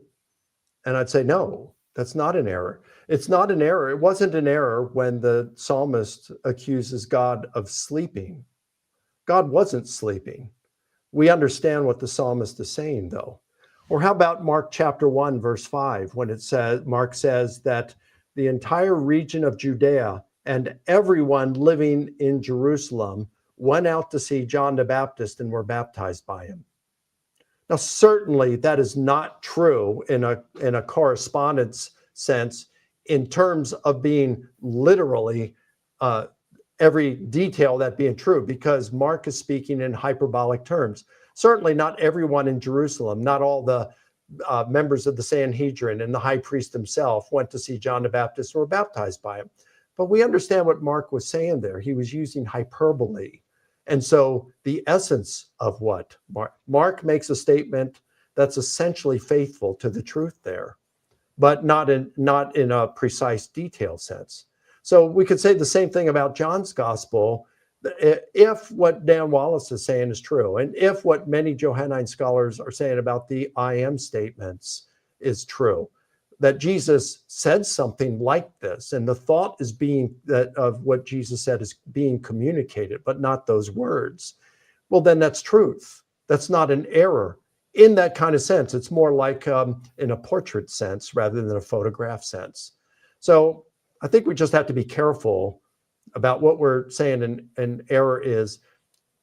And I'd say, no, that's not an error. It's not an error. It wasn't an error when the psalmist accuses God of sleeping. God wasn't sleeping. We understand what the psalmist is saying, though. Or how about Mark chapter 1, verse 5, when it says, Mark says that the entire region of Judea and everyone living in Jerusalem went out to see John the Baptist and were baptized by him. Now, certainly that is not true in a correspondence sense in terms of being literally every detail that being true, because Mark is speaking in hyperbolic terms. Certainly not everyone in Jerusalem, not all the members of the Sanhedrin and the high priest himself went to see John the Baptist or were baptized by him. But we understand what Mark was saying there. He was using hyperbole. And so the essence of what Mark makes a statement that's essentially faithful to the truth there, but not in a precise detail sense. So we could say the same thing about John's gospel if what Dan Wallace is saying is true, and if what many Johannine scholars are saying about the I am statements is true, that Jesus said something like this, and the thought is being that of what Jesus said is being communicated, but not those words. Well, then that's truth. That's not an error in that kind of sense. It's more like in a portrait sense rather than a photograph sense. So I think we just have to be careful about what we're saying an error is.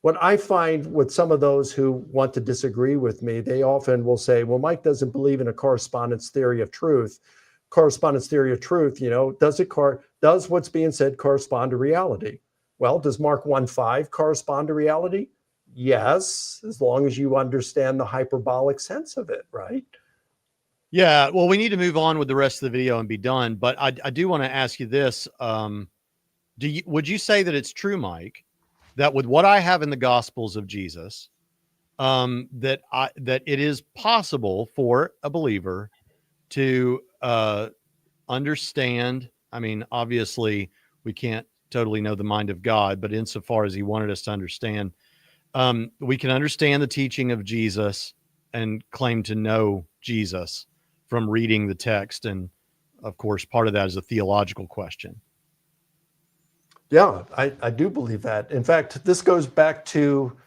What I find with some of those who want to disagree with me, they often will say, well, Mike doesn't believe in a correspondence theory of truth. Correspondence theory of truth, does what's being said correspond to reality? Well, does Mark 1:5 correspond to reality? Yes, as long as you understand the hyperbolic sense of it, right? Yeah, well, we need to move on with the rest of the video and be done. But I do want to ask you this. Would you say that it's true, Mike, that with what I have in the Gospels of Jesus, that it is possible for a believer to understand? I mean, obviously, we can't totally know the mind of God, but insofar as he wanted us to understand, we can understand the teaching of Jesus and claim to know Jesus from reading the text. And of course, part of that is a theological question. Yeah, I do believe that. In fact, this goes back to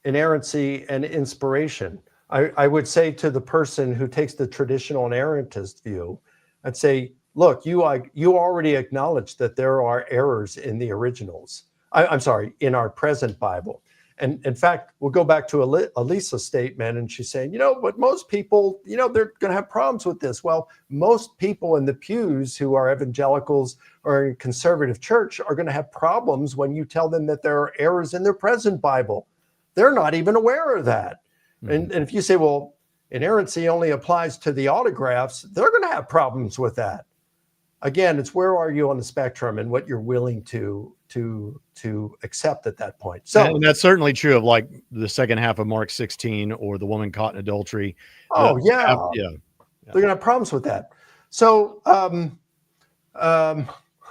inerrancy and inspiration. I would say to the person who takes the traditional inerrantist view, I'd say, look, you already acknowledge that there are errors in the originals. I'm sorry, in our present Bible. And in fact, we'll go back to Alisa's statement, and she's saying, but most people, they're going to have problems with this. Well, most people in the pews who are evangelicals or in conservative church are going to have problems when you tell them that there are errors in their present Bible. They're not even aware of that. Mm-hmm. And if you say, well, inerrancy only applies to the autographs, they're going to have problems with that. Again, it's where are you on the spectrum and what you're willing to accept at that point. So, and that's certainly true of like the second half of Mark 16 or the woman caught in adultery. Oh yeah. They're going to have problems with that. So,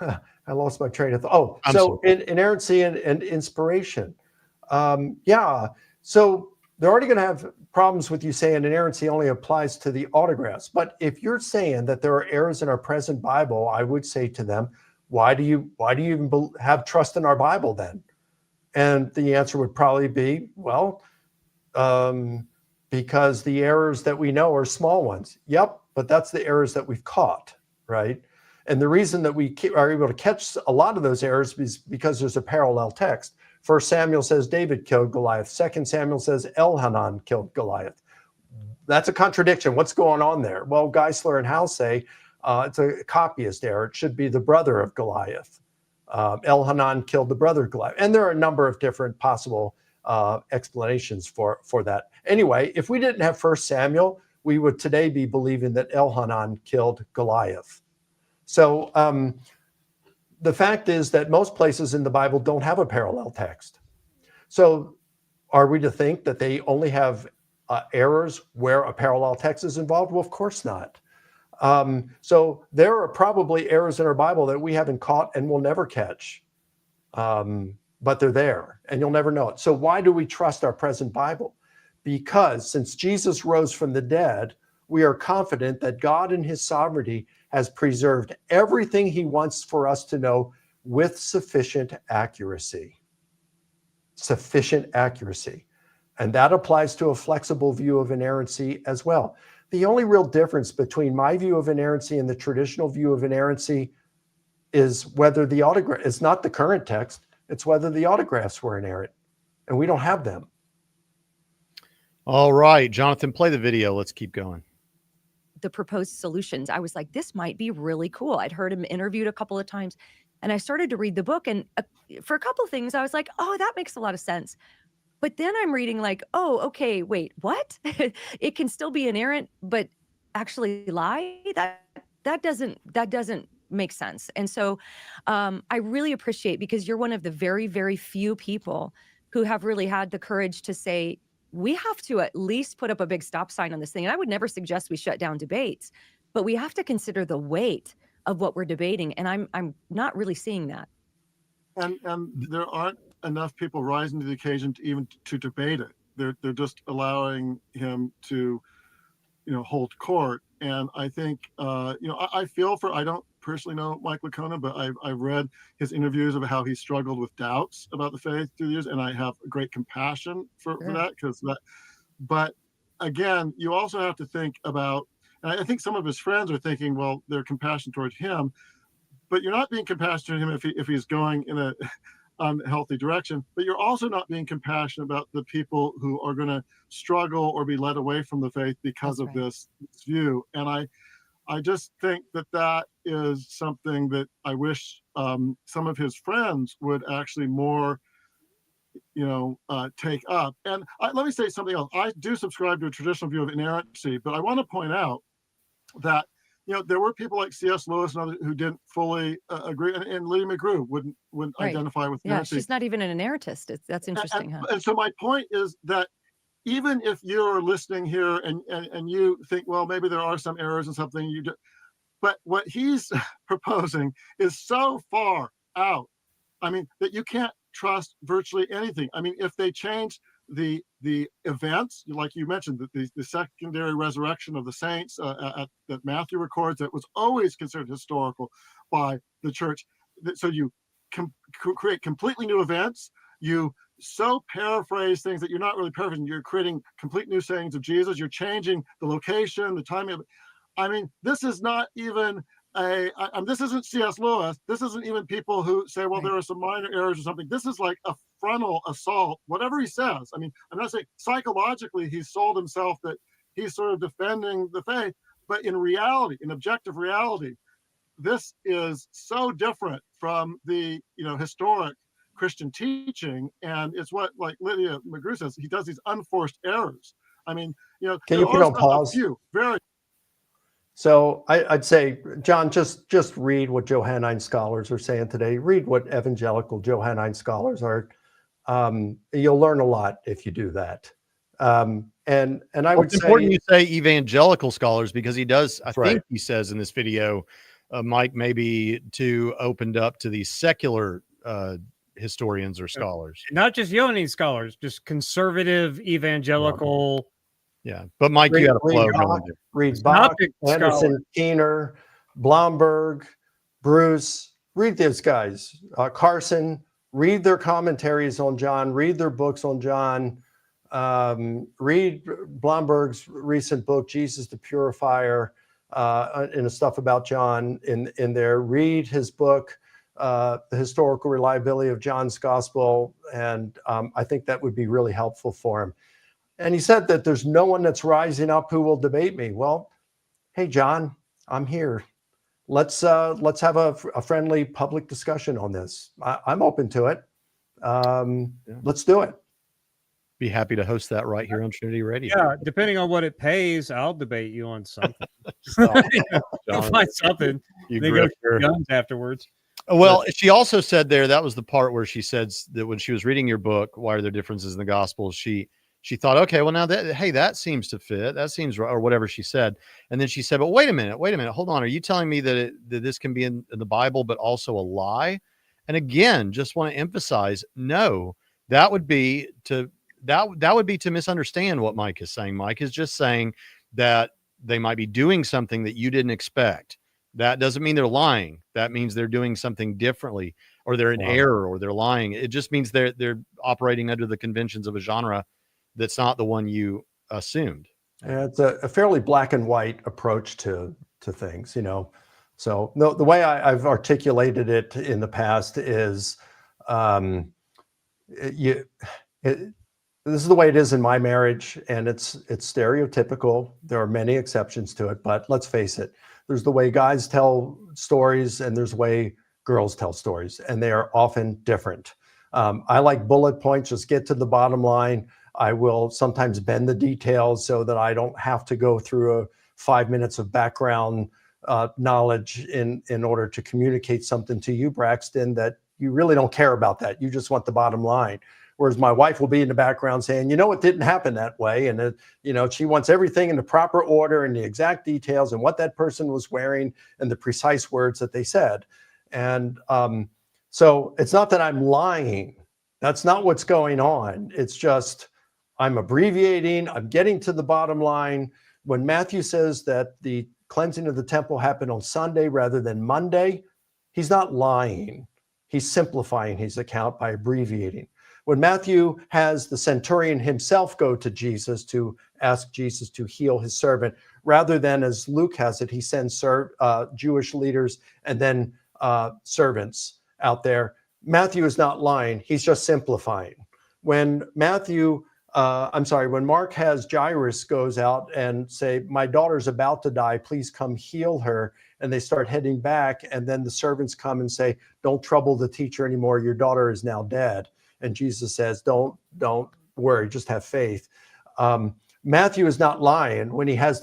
I lost my train of thought. Oh, I'm so inerrancy and inspiration. Yeah. So they're already going to have problems with you saying inerrancy only applies to the autographs. But if you're saying that there are errors in our present Bible, I would say to them, why do you even have trust in our Bible then? And the answer would probably be, well, because the errors that we know are small ones. Yep, but that's the errors that we've caught, right? And the reason that we are able to catch a lot of those errors is because there's a parallel text. 1 Samuel says David killed Goliath. 2 Samuel says Elhanan killed Goliath. That's a contradiction. What's going on there? Well, Geisler and Howe say it's a copyist error. It should be the brother of Goliath. Elhanan killed the brother of Goliath. And there are a number of different possible explanations for that. Anyway, if we didn't have 1 Samuel, we would today be believing that Elhanan killed Goliath. So the fact is that most places in the Bible don't have a parallel text. So are we to think that they only have errors where a parallel text is involved? Well, of course not. So there are probably errors in our Bible that we haven't caught and will never catch. But they're there and you'll never know it. So why do we trust our present Bible? Because since Jesus rose from the dead, we are confident that God in his sovereignty has preserved everything he wants for us to know with sufficient accuracy. Sufficient accuracy. And that applies to a flexible view of inerrancy as well. The only real difference between my view of inerrancy and the traditional view of inerrancy is whether the autograph, it's not the current text, it's whether the autographs were inerrant. And we don't have them. All right, Jonathan, play the video. Let's keep going. The proposed solutions, I was like, this might be really cool. I'd heard him interviewed a couple of times, and I started to read the book, and for a couple of things, I was like, oh, that makes a lot of sense. But then I'm reading like, oh, okay, wait, what? It can still be inerrant, but actually lie? That doesn't make sense. And so I really appreciate, because you're one of the very, very few people who have really had the courage to say, we have to at least put up a big stop sign on this thing. And I would never suggest we shut down debates, but we have to consider the weight of what we're debating. And I'm not really seeing that. And there aren't enough people rising to the occasion to debate it. They're just allowing him to, hold court. And I think, I feel for, I don't personally know Mike Licona, but I've read his interviews of how he struggled with doubts about the faith through the years, and I have great compassion for that, but again, you also have to think about, and I think some of his friends are thinking, well, they're compassionate toward him, but you're not being compassionate to him if he's going in a unhealthy direction, but you're also not being compassionate about the people who are going to struggle or be led away from the faith because of this view. And I just think that is something that I wish some of his friends would actually more, take up. And let me say something else. I do subscribe to a traditional view of inerrancy, but I want to point out that there were people like C.S. Lewis and others who didn't fully agree, and Lydia McGrew wouldn't identify with inerrancy. She's not even an inerrantist. That's interesting. And so my point is that even if you're listening here and you think, well, maybe there are some errors and something you do, but what he's proposing is so far out, that you can't trust virtually anything. If they change the events, like you mentioned, the secondary resurrection of the saints that Matthew records, that was always considered historical by the church. So you create completely new events. You so paraphrase things that you're not really paraphrasing. You're creating complete new sayings of Jesus. You're changing the location, the timing of it. This is not even this isn't C.S. Lewis. This isn't even people who say, well, there are some minor errors or something. This is like a frontal assault, whatever he says. I'm not saying psychologically he's sold himself that he's sort of defending the faith, but in reality, in objective reality, this is so different from the historic Christian teaching, and it's what, like Lydia McGrew says, he does these unforced errors. Can you put on pause? So I'd say, John, just read what Johannine scholars are saying today. Read what evangelical Johannine scholars are. You'll learn a lot if you do that. And I would say, it's important you say evangelical scholars, because he does. I think he says in this video Mike maybe too opened up to these secular historians or scholars. Not just Yoni scholars, just conservative, evangelical. Yeah. But Mike, you had a flow going there. Read Bach, Gnostic Anderson, scholars. Keener, Blomberg, Bruce. Read those guys. Carson, read their commentaries on John, read their books on John. Read Blomberg's recent book, Jesus the Purifier, and the stuff about John in there. Read his book, The Historical Reliability of John's Gospel, and I think that would be really helpful for him. And he said that there's no one that's rising up who will debate me. Well, hey, John, I'm here. Let's have a friendly public discussion on this. I'm open to it. Let's do it. Be happy to host that right here on Trinity Radio. Yeah, depending on what it pays, I'll debate you on something. John, You'll find something. you They go grifter. guns afterwards. Well, she also said there, that was the part where she said that when she was reading your book, Why Are There Differences in the Gospels, she thought, okay, well now that seems to fit. That seems right, or whatever she said. And then she said, but wait a minute, hold on. Are you telling me that this can be in the Bible, but also a lie? And again, just want to emphasize, no, that would be to misunderstand what Mike is saying. Mike is just saying that they might be doing something that you didn't expect. That doesn't mean they're lying. That means they're doing something differently, or they're in error, or they're lying. It just means they're operating under the conventions of a genre that's not the one you assumed. Yeah, it's a fairly black and white approach to things, you know. So the way I've articulated it in the past is, this is the way it is in my marriage, and it's stereotypical. There are many exceptions to it, but let's face it. There's the way guys tell stories, and there's the way girls tell stories, and they are often different. I like bullet points, just get to the bottom line. I will sometimes bend the details so that I don't have to go through 5 minutes of background knowledge in order to communicate something to you, Braxton, that you really don't care about that. You just want the bottom line. Whereas my wife will be in the background saying, it didn't happen that way. And, she wants everything in the proper order and the exact details and what that person was wearing and the precise words that they said. And so it's not that I'm lying. That's not what's going on. It's just I'm abbreviating. I'm getting to the bottom line. When Matthew says that the cleansing of the temple happened on Sunday rather than Monday, he's not lying. He's simplifying his account by abbreviating. When Matthew has the centurion himself go to Jesus to ask Jesus to heal his servant, rather than as Luke has it, he sends Jewish leaders and then servants out there. Matthew is not lying. He's just simplifying. When when Mark has Jairus goes out and say, my daughter's about to die, please come heal her. And they start heading back. And then the servants come and say, don't trouble the teacher anymore. Your daughter is now dead. And Jesus says, don't worry, just have faith. Matthew is not lying when he has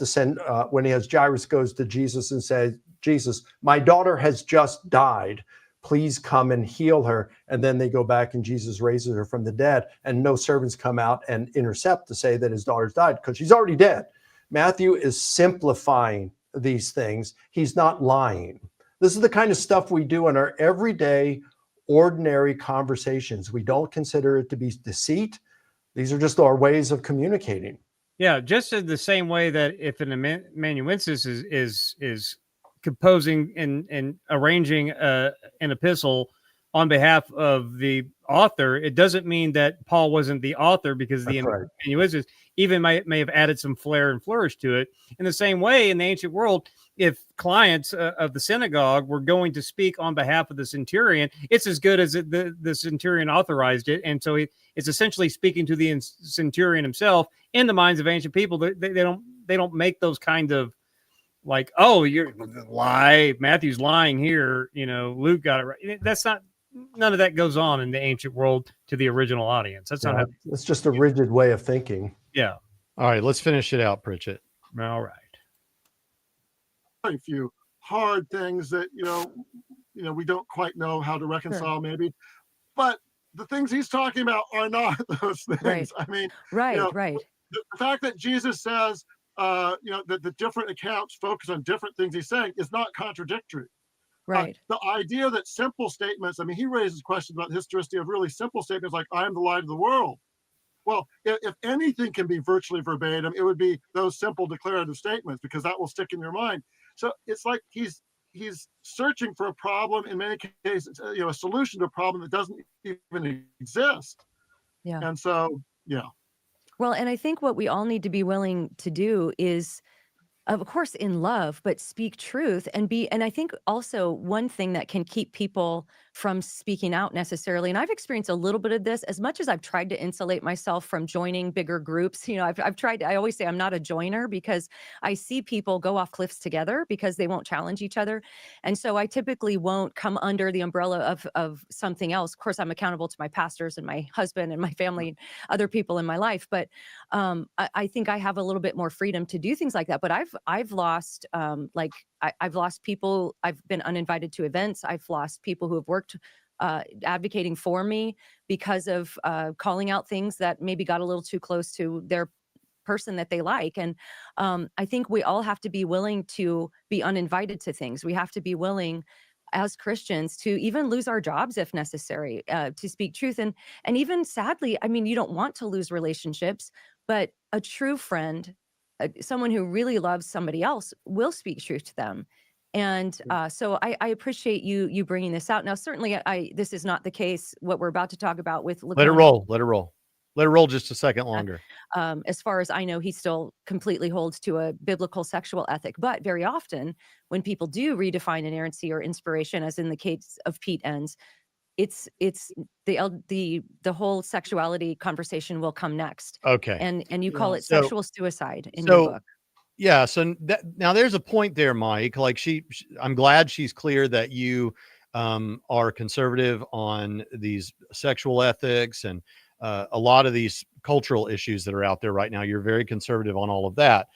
Jairus goes to Jesus and says, Jesus, my daughter has just died. Please come and heal her. And then they go back and Jesus raises her from the dead. And no servants come out and intercept to say that his daughter's died because she's already dead. Matthew is simplifying these things. He's not lying. This is the kind of stuff we do in our everyday ordinary conversations. We don't consider it to be deceit. These are just our ways of communicating. Yeah, just in the same way that if an amanuensis is composing and arranging an epistle on behalf of the author, it doesn't mean that Paul wasn't the author, because the amanuensis even may have added some flair and flourish to it. In the same way, in the ancient world, if clients of the synagogue were going to speak on behalf of the centurion, it's as good as the centurion authorized it. And so it's essentially speaking to the centurion himself. In the minds of ancient people, they don't make those kind of like, oh, you're lie. Matthew's lying here. Luke got it right. That's not. None of that goes on in the ancient world to the original audience. That's not how. It's just a rigid way of thinking. Yeah. All right, let's finish it out, Pritchett. All right. A few hard things that we don't quite know how to reconcile, maybe, but the things he's talking about are not those things. Right. I mean, right. The fact that Jesus says, that the different accounts focus on different things he's saying is not contradictory. Right. The idea that simple statements, I mean, he raises questions about the historicity of really simple statements like, I am the light of the world. Well, if anything can be virtually verbatim, it would be those simple declarative statements, because that will stick in your mind. So it's like he's searching for a problem, in many cases, a solution to a problem that doesn't even exist. Yeah. And so, yeah. Well, and I think what we all need to be willing to do is, of course, in love, but speak truth and I think also one thing that can keep people from speaking out necessarily, and I've experienced a little bit of this, as much as I've tried to insulate myself from joining bigger groups. I've tried, I always say I'm not a joiner, because I see people go off cliffs together because they won't challenge each other. And so I typically won't come under the umbrella of something else. Of course, I'm accountable to my pastors and my husband and my family and other people in my life. But I think I have a little bit more freedom to do things like that. But I've lost I've lost people. I've been uninvited to events. I've lost people who have worked advocating for me because of calling out things that maybe got a little too close to their person that they like. And I think we all have to be willing to be uninvited to things. We have to be willing as Christians to even lose our jobs if necessary, to speak truth. And even sadly, I mean, you don't want to lose relationships, but a true friend, someone who really loves somebody else, will speak truth to them. And so I appreciate you bringing this out. Now, certainly, this is not the case, what we're about to talk about with Licona. Let it roll. Let it roll. Let it roll just a second longer. As far as I know, he still completely holds to a biblical sexual ethic. But very often, when people do redefine inerrancy or inspiration, as in the case of Pete Enns, it's the whole sexuality conversation will come next. Okay. And you call it So- sexual suicide in your book. Yeah. So now there's a point there, Mike. Like I'm glad she's clear that you are conservative on these sexual ethics and a lot of these cultural issues that are out there right now. You're very conservative on all of that.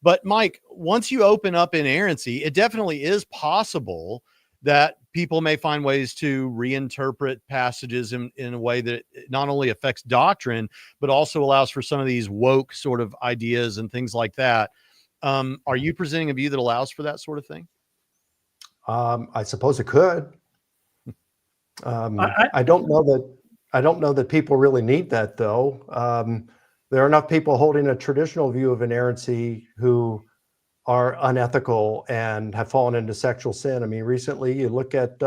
But Mike, once you open up inerrancy, it definitely is possible that people may find ways to reinterpret passages in a way that not only affects doctrine, but also allows for some of these woke sort of ideas and things like that. Are you presenting a view that allows for that sort of thing? I suppose it could. I don't know that people really need that, though. There are enough people holding a traditional view of inerrancy who are unethical and have fallen into sexual sin. I mean, recently you look at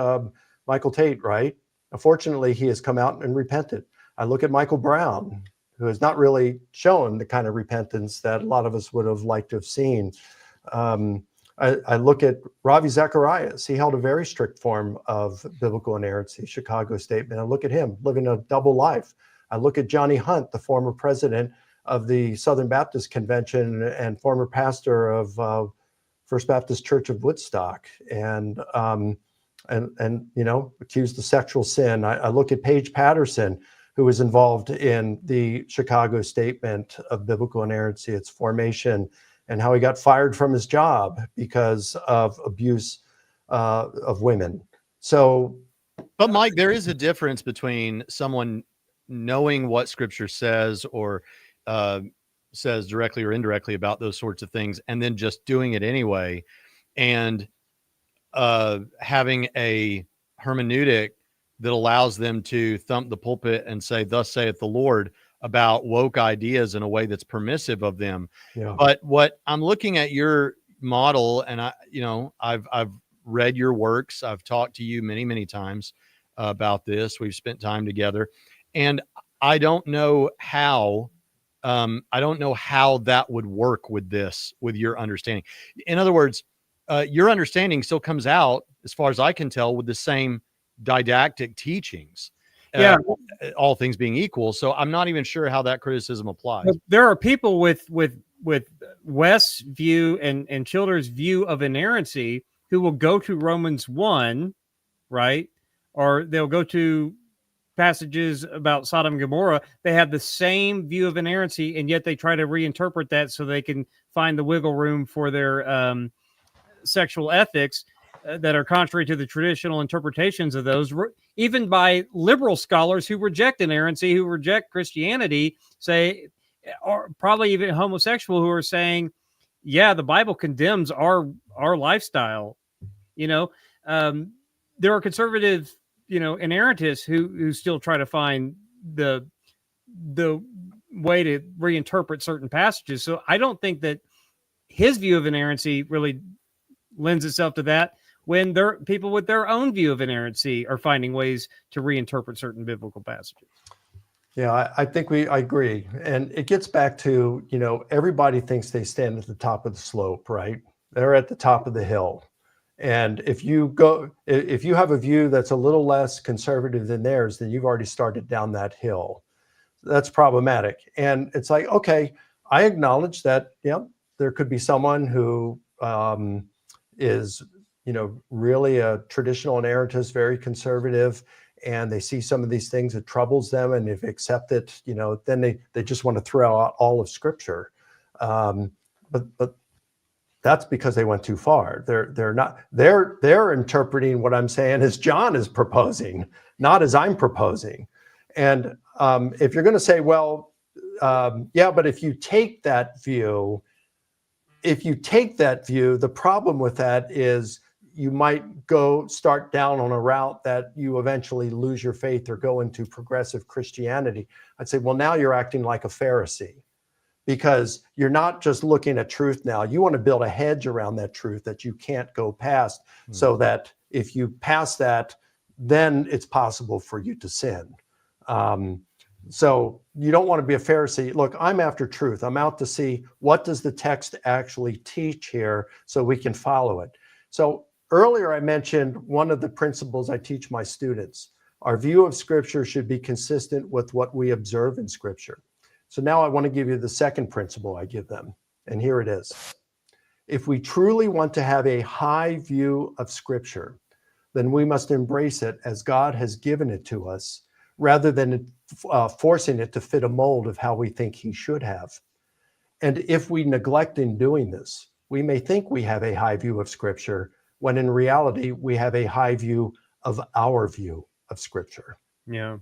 Michael Tate, right? Unfortunately, he has come out and repented. I look at Michael Brown, who has not really shown the kind of repentance that a lot of us would have liked to have seen. I look at Ravi Zacharias. He held a very strict form of biblical inerrancy, Chicago Statement. I look at him living a double life. I look at Johnny Hunt, the former president of the Southern Baptist Convention and former pastor of First Baptist Church of Woodstock, and accused of sexual sin. I look at Paige Patterson, who was involved in the Chicago Statement of biblical inerrancy, its formation, and how he got fired from his job because of abuse of women. So, but Mike, there is a difference between someone knowing what Scripture says or says directly or indirectly about those sorts of things, and then just doing it anyway, and having a hermeneutic that allows them to thump the pulpit and say, "Thus saith the Lord," about woke ideas in a way that's permissive of them. yeah. But what I'm looking at your model, and I've read your works. I've talked to you many, many times about this. We've spent time together, and I don't know how that would work with this, with your understanding. In other words, your understanding still comes out, as far as I can tell, with the same didactic teachings. All things being equal. So I'm not even sure how that criticism applies. But there are people with West's view and Childers' view of inerrancy who will go to Romans 1, right? Or they'll go to passages about Sodom and Gomorrah. They have the same view of inerrancy, and yet they try to reinterpret that so they can find the wiggle room for their sexual ethics that are contrary to the traditional interpretations of those, even by liberal scholars who reject inerrancy, who reject Christianity, say, or probably even homosexual, who are saying, yeah, the Bible condemns our lifestyle. there are conservative, inerrantists who still try to find the way to reinterpret certain passages. So I don't think that his view of inerrancy really lends itself to that, when people with their own view of inerrancy are finding ways to reinterpret certain biblical passages. Yeah, I think I agree. And it gets back to, everybody thinks they stand at the top of the slope, right? They're at the top of the hill. And if you have a view that's a little less conservative than theirs, then you've already started down that hill. That's problematic. And it's like, okay, I acknowledge that, there could be someone who is, really a traditional inerrantist, very conservative, and they see some of these things that troubles them, and if they accept it, then they just want to throw out all of Scripture. But that's because they went too far. They're interpreting what I'm saying as John is proposing, not as I'm proposing. And if you're going to say, well, but if you take that view, the problem with that is you might start down on a route that you eventually lose your faith or go into progressive Christianity. I'd say, well, now you're acting like a Pharisee, because you're not just looking at truth now. You want to build a hedge around that truth that you can't go past, so that if you pass that, then it's possible for you to sin. So you don't want to be a Pharisee. Look, I'm after truth. I'm out to see, what does the text actually teach here, so we can follow it. So earlier I mentioned one of the principles I teach my students. Our view of Scripture should be consistent with what we observe in Scripture. So now I want to give you the second principle I give them, and here it is. If we truly want to have a high view of Scripture, then we must embrace it as God has given it to us, rather than forcing it to fit a mold of how we think He should have. And if we neglect in doing this, we may think we have a high view of Scripture, when in reality we have a high view of our view of Scripture. Yeah.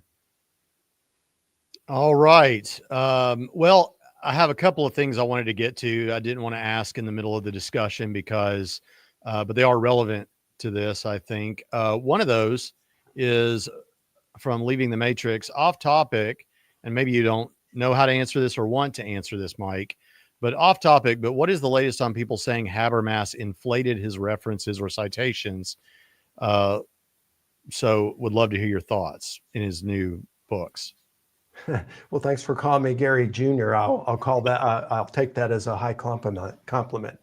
All right. Well, I have a couple of things I wanted to get to. I didn't want to ask in the middle of the discussion because, but they are relevant to this, I think. One of those is from Leaving the Matrix, off topic, and maybe you don't know how to answer this or want to answer this, Mike, but off topic. But what is the latest on people saying Habermas inflated his references or citations? So would love to hear your thoughts in his new books. Well, thanks for calling me Gary Jr. I'll call that. I'll take that as a high compliment.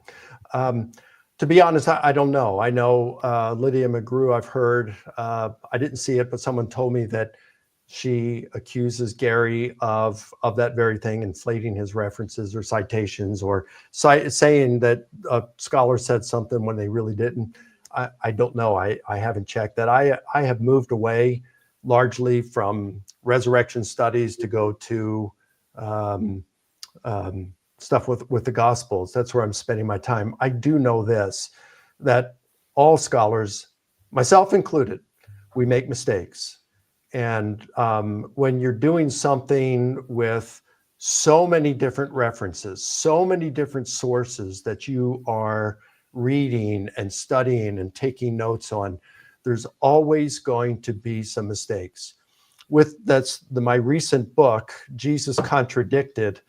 To be honest, I don't know. I know Lydia McGrew, I've heard. I didn't see it, but someone told me that she accuses Gary of that very thing, inflating his references or citations, or saying that a scholar said something when they really didn't. I don't know. I haven't checked that. I have moved away largely from resurrection studies to go to stuff with the Gospels. That's where I'm spending my time. I do know this, that all scholars, myself included, we make mistakes. And when you're doing something with so many different references, so many different sources that you are reading and studying and taking notes on, there's always going to be some mistakes. That's my recent book, Jesus Contradicted.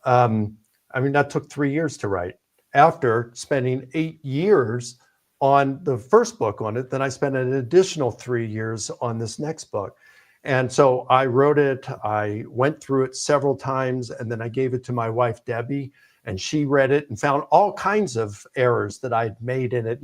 That took 3 years to write. After spending 8 years on the first book on it, then I spent an additional 3 years on this next book. And so I wrote it, I went through it several times, and then I gave it to my wife, Debbie, and she read it and found all kinds of errors that I'd made in it,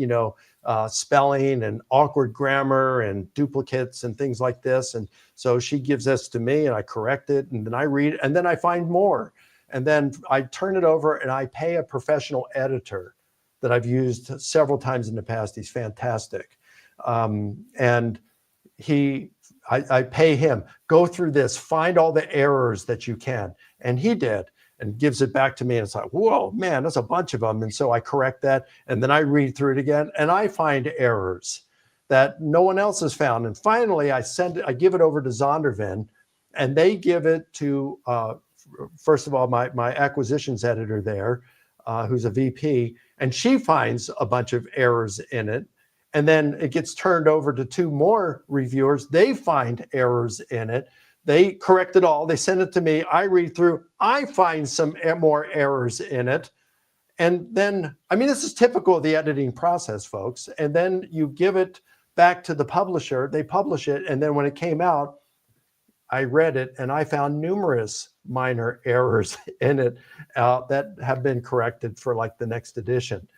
spelling and awkward grammar and duplicates and things like this. And so she gives this to me and I correct it, and then I read it, and then I find more. And then I turn it over and I pay a professional editor that I've used several times in the past. He's fantastic. And I pay him, go through this, find all the errors that you can. And he did, and gives it back to me. And it's like, whoa, man, that's a bunch of them. And so I correct that. And then I read through it again and I find errors that no one else has found. And finally, I give it over to Zondervan, and they give it to, first of all, my acquisitions editor there, who's a VP, and she finds a bunch of errors in it. And then it gets turned over to 2 more reviewers. They find errors in it. They correct it all. They send it to me. I read through. I find some more errors in it. And then, I mean, this is typical of the editing process, folks. And then you give it back to the publisher. They publish it. And then when it came out, I read it and I found numerous minor errors in it that have been corrected for like the next edition.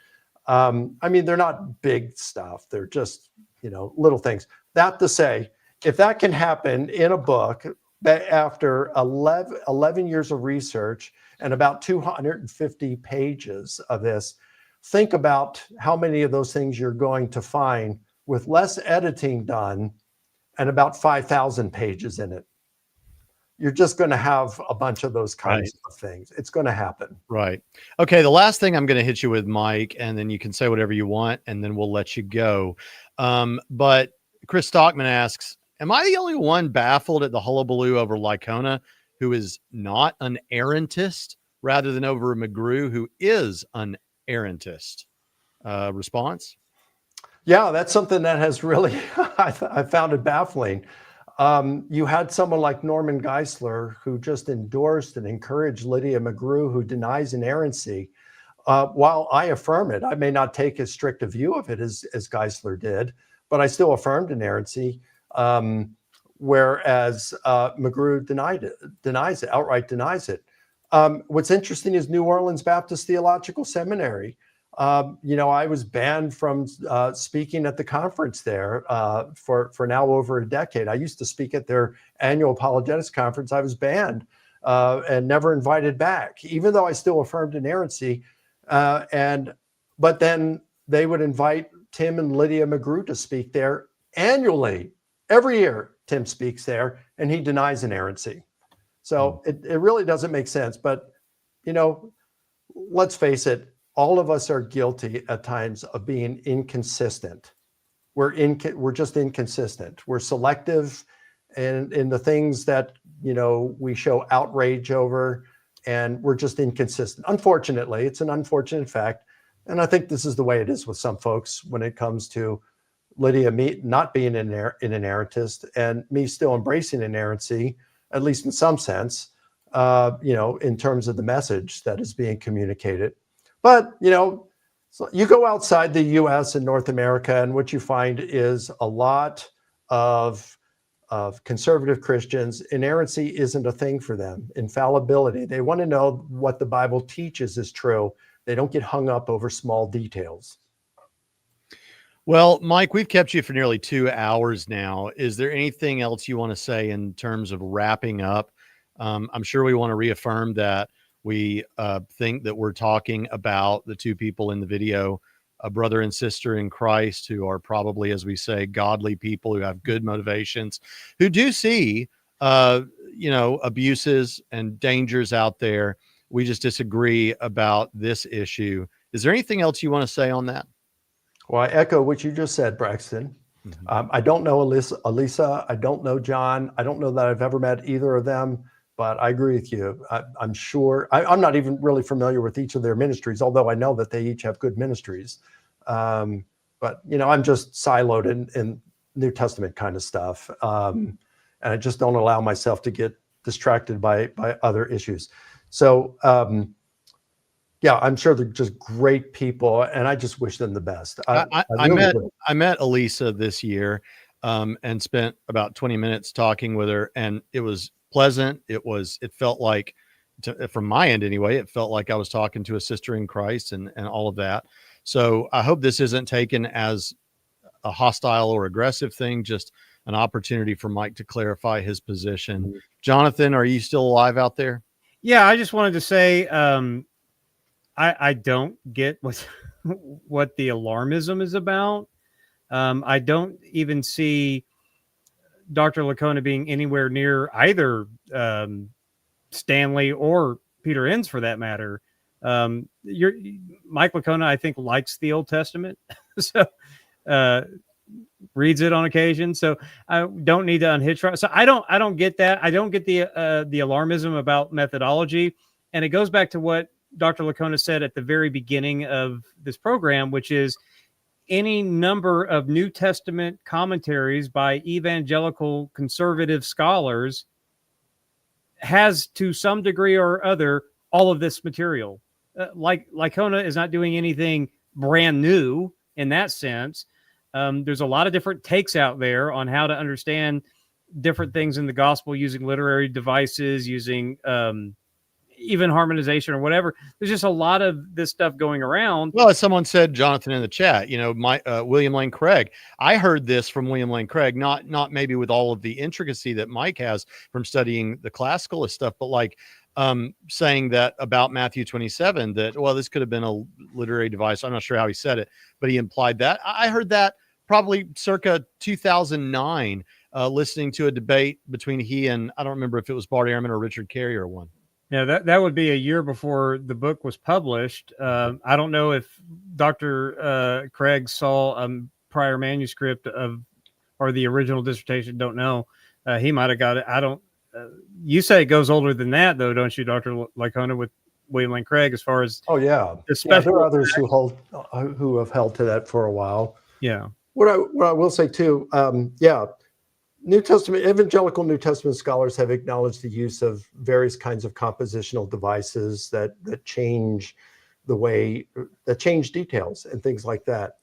I mean, they're not big stuff. They're just, little things. That to say, if that can happen in a book that after 11 years of research and about 250 pages of this, think about how many of those things you're going to find with less editing done and about 5,000 pages in it. You're just going to have a bunch of those kinds of things. It's going to happen. Right. Okay. The last thing I'm going to hit you with, Mike, and then you can say whatever you want, and then we'll let you go. But Chris Stockman asks, am I the only one baffled at the hullabaloo over Licona, who is not an errantist, rather than over McGrew, who is an errantist? Response? Yeah, that's something that has really, I found it baffling. You had someone like Norman Geisler, who just endorsed and encouraged Lydia McGrew, who denies inerrancy. While I affirm it, I may not take as strict a view of it as Geisler did, but I still affirmed inerrancy. Whereas McGrew outright denies it. What's interesting is New Orleans Baptist Theological Seminary. I was banned from speaking at the conference there for now over a decade. I used to speak at their annual Apologetics conference. I was banned and never invited back, even though I still affirmed inerrancy. But then they would invite Tim and Lydia McGrew to speak there annually. Every year, Tim speaks there, and he denies inerrancy. So it really doesn't make sense. But, let's face it, all of us are guilty at times of being inconsistent. We're just inconsistent. We're selective in the things that, we show outrage over, and we're just inconsistent. Unfortunately, it's an unfortunate fact. And I think this is the way it is with some folks when it comes to Lydia not being an inerrantist and me still embracing inerrancy, at least in some sense, in terms of the message that is being communicated. But, so you go outside the US and North America, and what you find is a lot of conservative Christians. Inerrancy isn't a thing for them. Infallibility. They want to know what the Bible teaches is true. They don't get hung up over small details. Well, Mike, we've kept you for nearly 2 hours now. Is there anything else you want to say in terms of wrapping up? I'm sure we want to reaffirm that we think that we're talking about the 2 people in the video, a brother and sister in Christ, who are probably, as we say, godly people who have good motivations, who do see, abuses and dangers out there. We just disagree about this issue. Is there anything else you want to say on that? Well, I echo what you just said, Braxton. Mm-hmm. I don't know Alisa. I don't know John. I don't know that I've ever met either of them, but I agree with you. I'm sure. I'm not even really familiar with each of their ministries, although I know that they each have good ministries. But, I'm just siloed in New Testament kind of stuff. And I just don't allow myself to get distracted by other issues. So, yeah, I'm sure they're just great people, and I just wish them the best. I met Alisa this year and spent about 20 minutes talking with her, and it was pleasant. It felt like, from my end anyway, it felt like I was talking to a sister in Christ and all of that. So I hope this isn't taken as a hostile or aggressive thing, just an opportunity for Mike to clarify his position. Mm-hmm. Jonathan, are you still alive out there? Yeah, I just wanted to say, I don't get what the alarmism is about. I don't even see Dr. Licona being anywhere near either Stanley or Peter Enns, for that matter. Mike Licona, I think, likes the Old Testament, so reads it on occasion. So I don't need to unhitch. So I don't get that. I don't get the alarmism about methodology, and it goes back to what Dr. Licona said at the very beginning of this program, which is any number of New Testament commentaries by evangelical conservative scholars has, to some degree or other, all of this material. Like Licona is not doing anything brand new in that sense. There's a lot of different takes out there on how to understand different things in the gospel using literary devices, using even harmonization or whatever. There's just a lot of this stuff going around. Well, as someone said, Jonathan, in the chat, William Lane Craig, I heard this from William Lane Craig, not maybe with all of the intricacy that Mike has from studying the classicalist stuff, but like saying that about Matthew 27, that, well, this could have been a literary device. I'm not sure how he said it, but he implied that. I heard that probably circa 2009, listening to a debate between he and, I don't remember if it was Bart Ehrman or Richard Carey or one. Yeah, that would be a year before the book was published. I don't know if Dr. Craig saw a prior manuscript or the original dissertation. Don't know. He might have got it. I don't. You say it goes older than that, though, don't you, Dr. Licona, with William Lane Craig? As far as there are others who have held to that for a while. Yeah. What I will say too, New Testament, evangelical New Testament scholars have acknowledged the use of various kinds of compositional devices that change the way, that change details and things like that.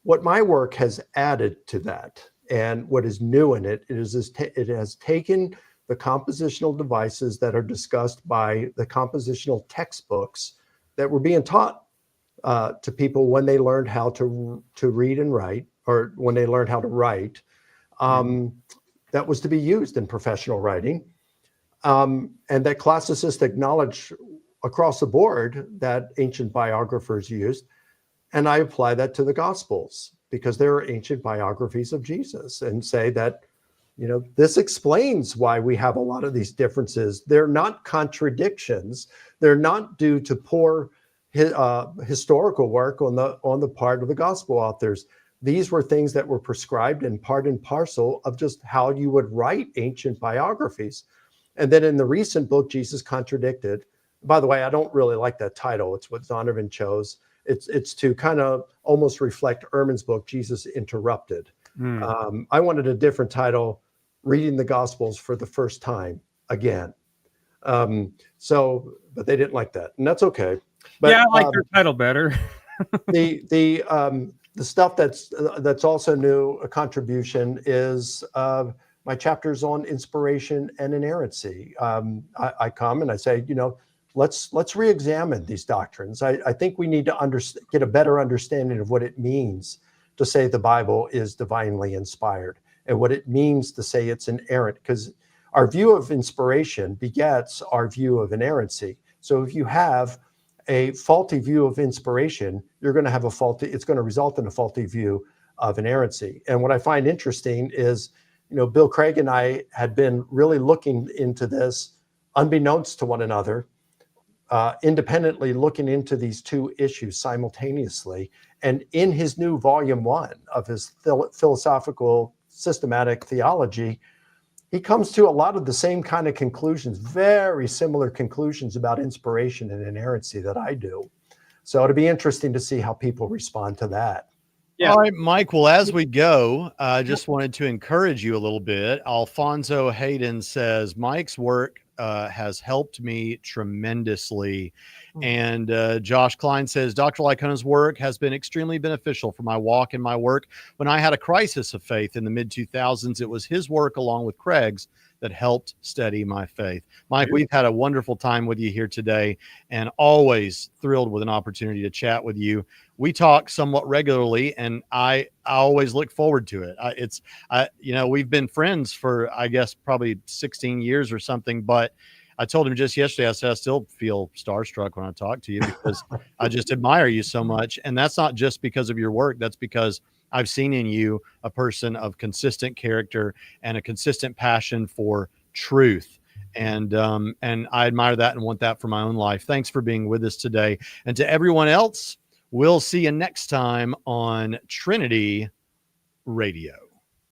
What my work has added to that, and what is new in it, it has taken the compositional devices that are discussed by the compositional textbooks that were being taught to people when they learned how to read and write, or when they learned how to write. That was to be used in professional writing, and that classicists acknowledge across the board that ancient biographers used. And I apply that to the Gospels because there are ancient biographies of Jesus, and say that, this explains why we have a lot of these differences. They're not contradictions. They're not due to poor historical work on the part of the Gospel authors. These were things that were prescribed and part and parcel of just how you would write ancient biographies. And then in the recent book, Jesus Contradicted, by the way, I don't really like that title. It's what Zondervan chose. It's to kind of almost reflect Ehrman's book, Jesus Interrupted. I wanted a different title, Reading the Gospels for the First Time Again. But they didn't like that, and that's okay. But, yeah, I like their title better. The stuff that's also new, a contribution, is my chapters on inspiration and inerrancy. I come and I say, let's re-examine these doctrines. I think we need to get a better understanding of what it means to say the Bible is divinely inspired, and what it means to say it's inerrant, because our view of inspiration begets our view of inerrancy. So if you have a faulty view of inspiration, you're going to have it's going to result in a faulty view of inerrancy. And what I find interesting is, Bill Craig and I had been really looking into this unbeknownst to one another, independently looking into these two issues simultaneously. And in his new volume 1 of his philosophical systematic theology, he comes to a lot of the same kind of conclusions, very similar conclusions about inspiration and inerrancy that I do. So it'll be interesting to see how people respond to that. Yeah. All right, Mike. Well, as we go, I just wanted to encourage you a little bit. Alfonso Hayden says, Mike's work has helped me tremendously. And Josh Klein says, Dr. Licona's work has been extremely beneficial for my walk and my work. When I had a crisis of faith in the mid-2000s, it was his work along with Craig's that helped steady my faith. Mike, we've had a wonderful time with you here today, and always thrilled with an opportunity to chat with you. We talk somewhat regularly, and I always look forward to it. We've been friends for, I guess, probably 16 years or something, but I told him just yesterday, I said, I still feel starstruck when I talk to you because I just admire you so much. And that's not just because of your work. That's because I've seen in you a person of consistent character and a consistent passion for truth. And I admire that and want that for my own life. Thanks for being with us today. And to everyone else, we'll see you next time on Trinity Radio.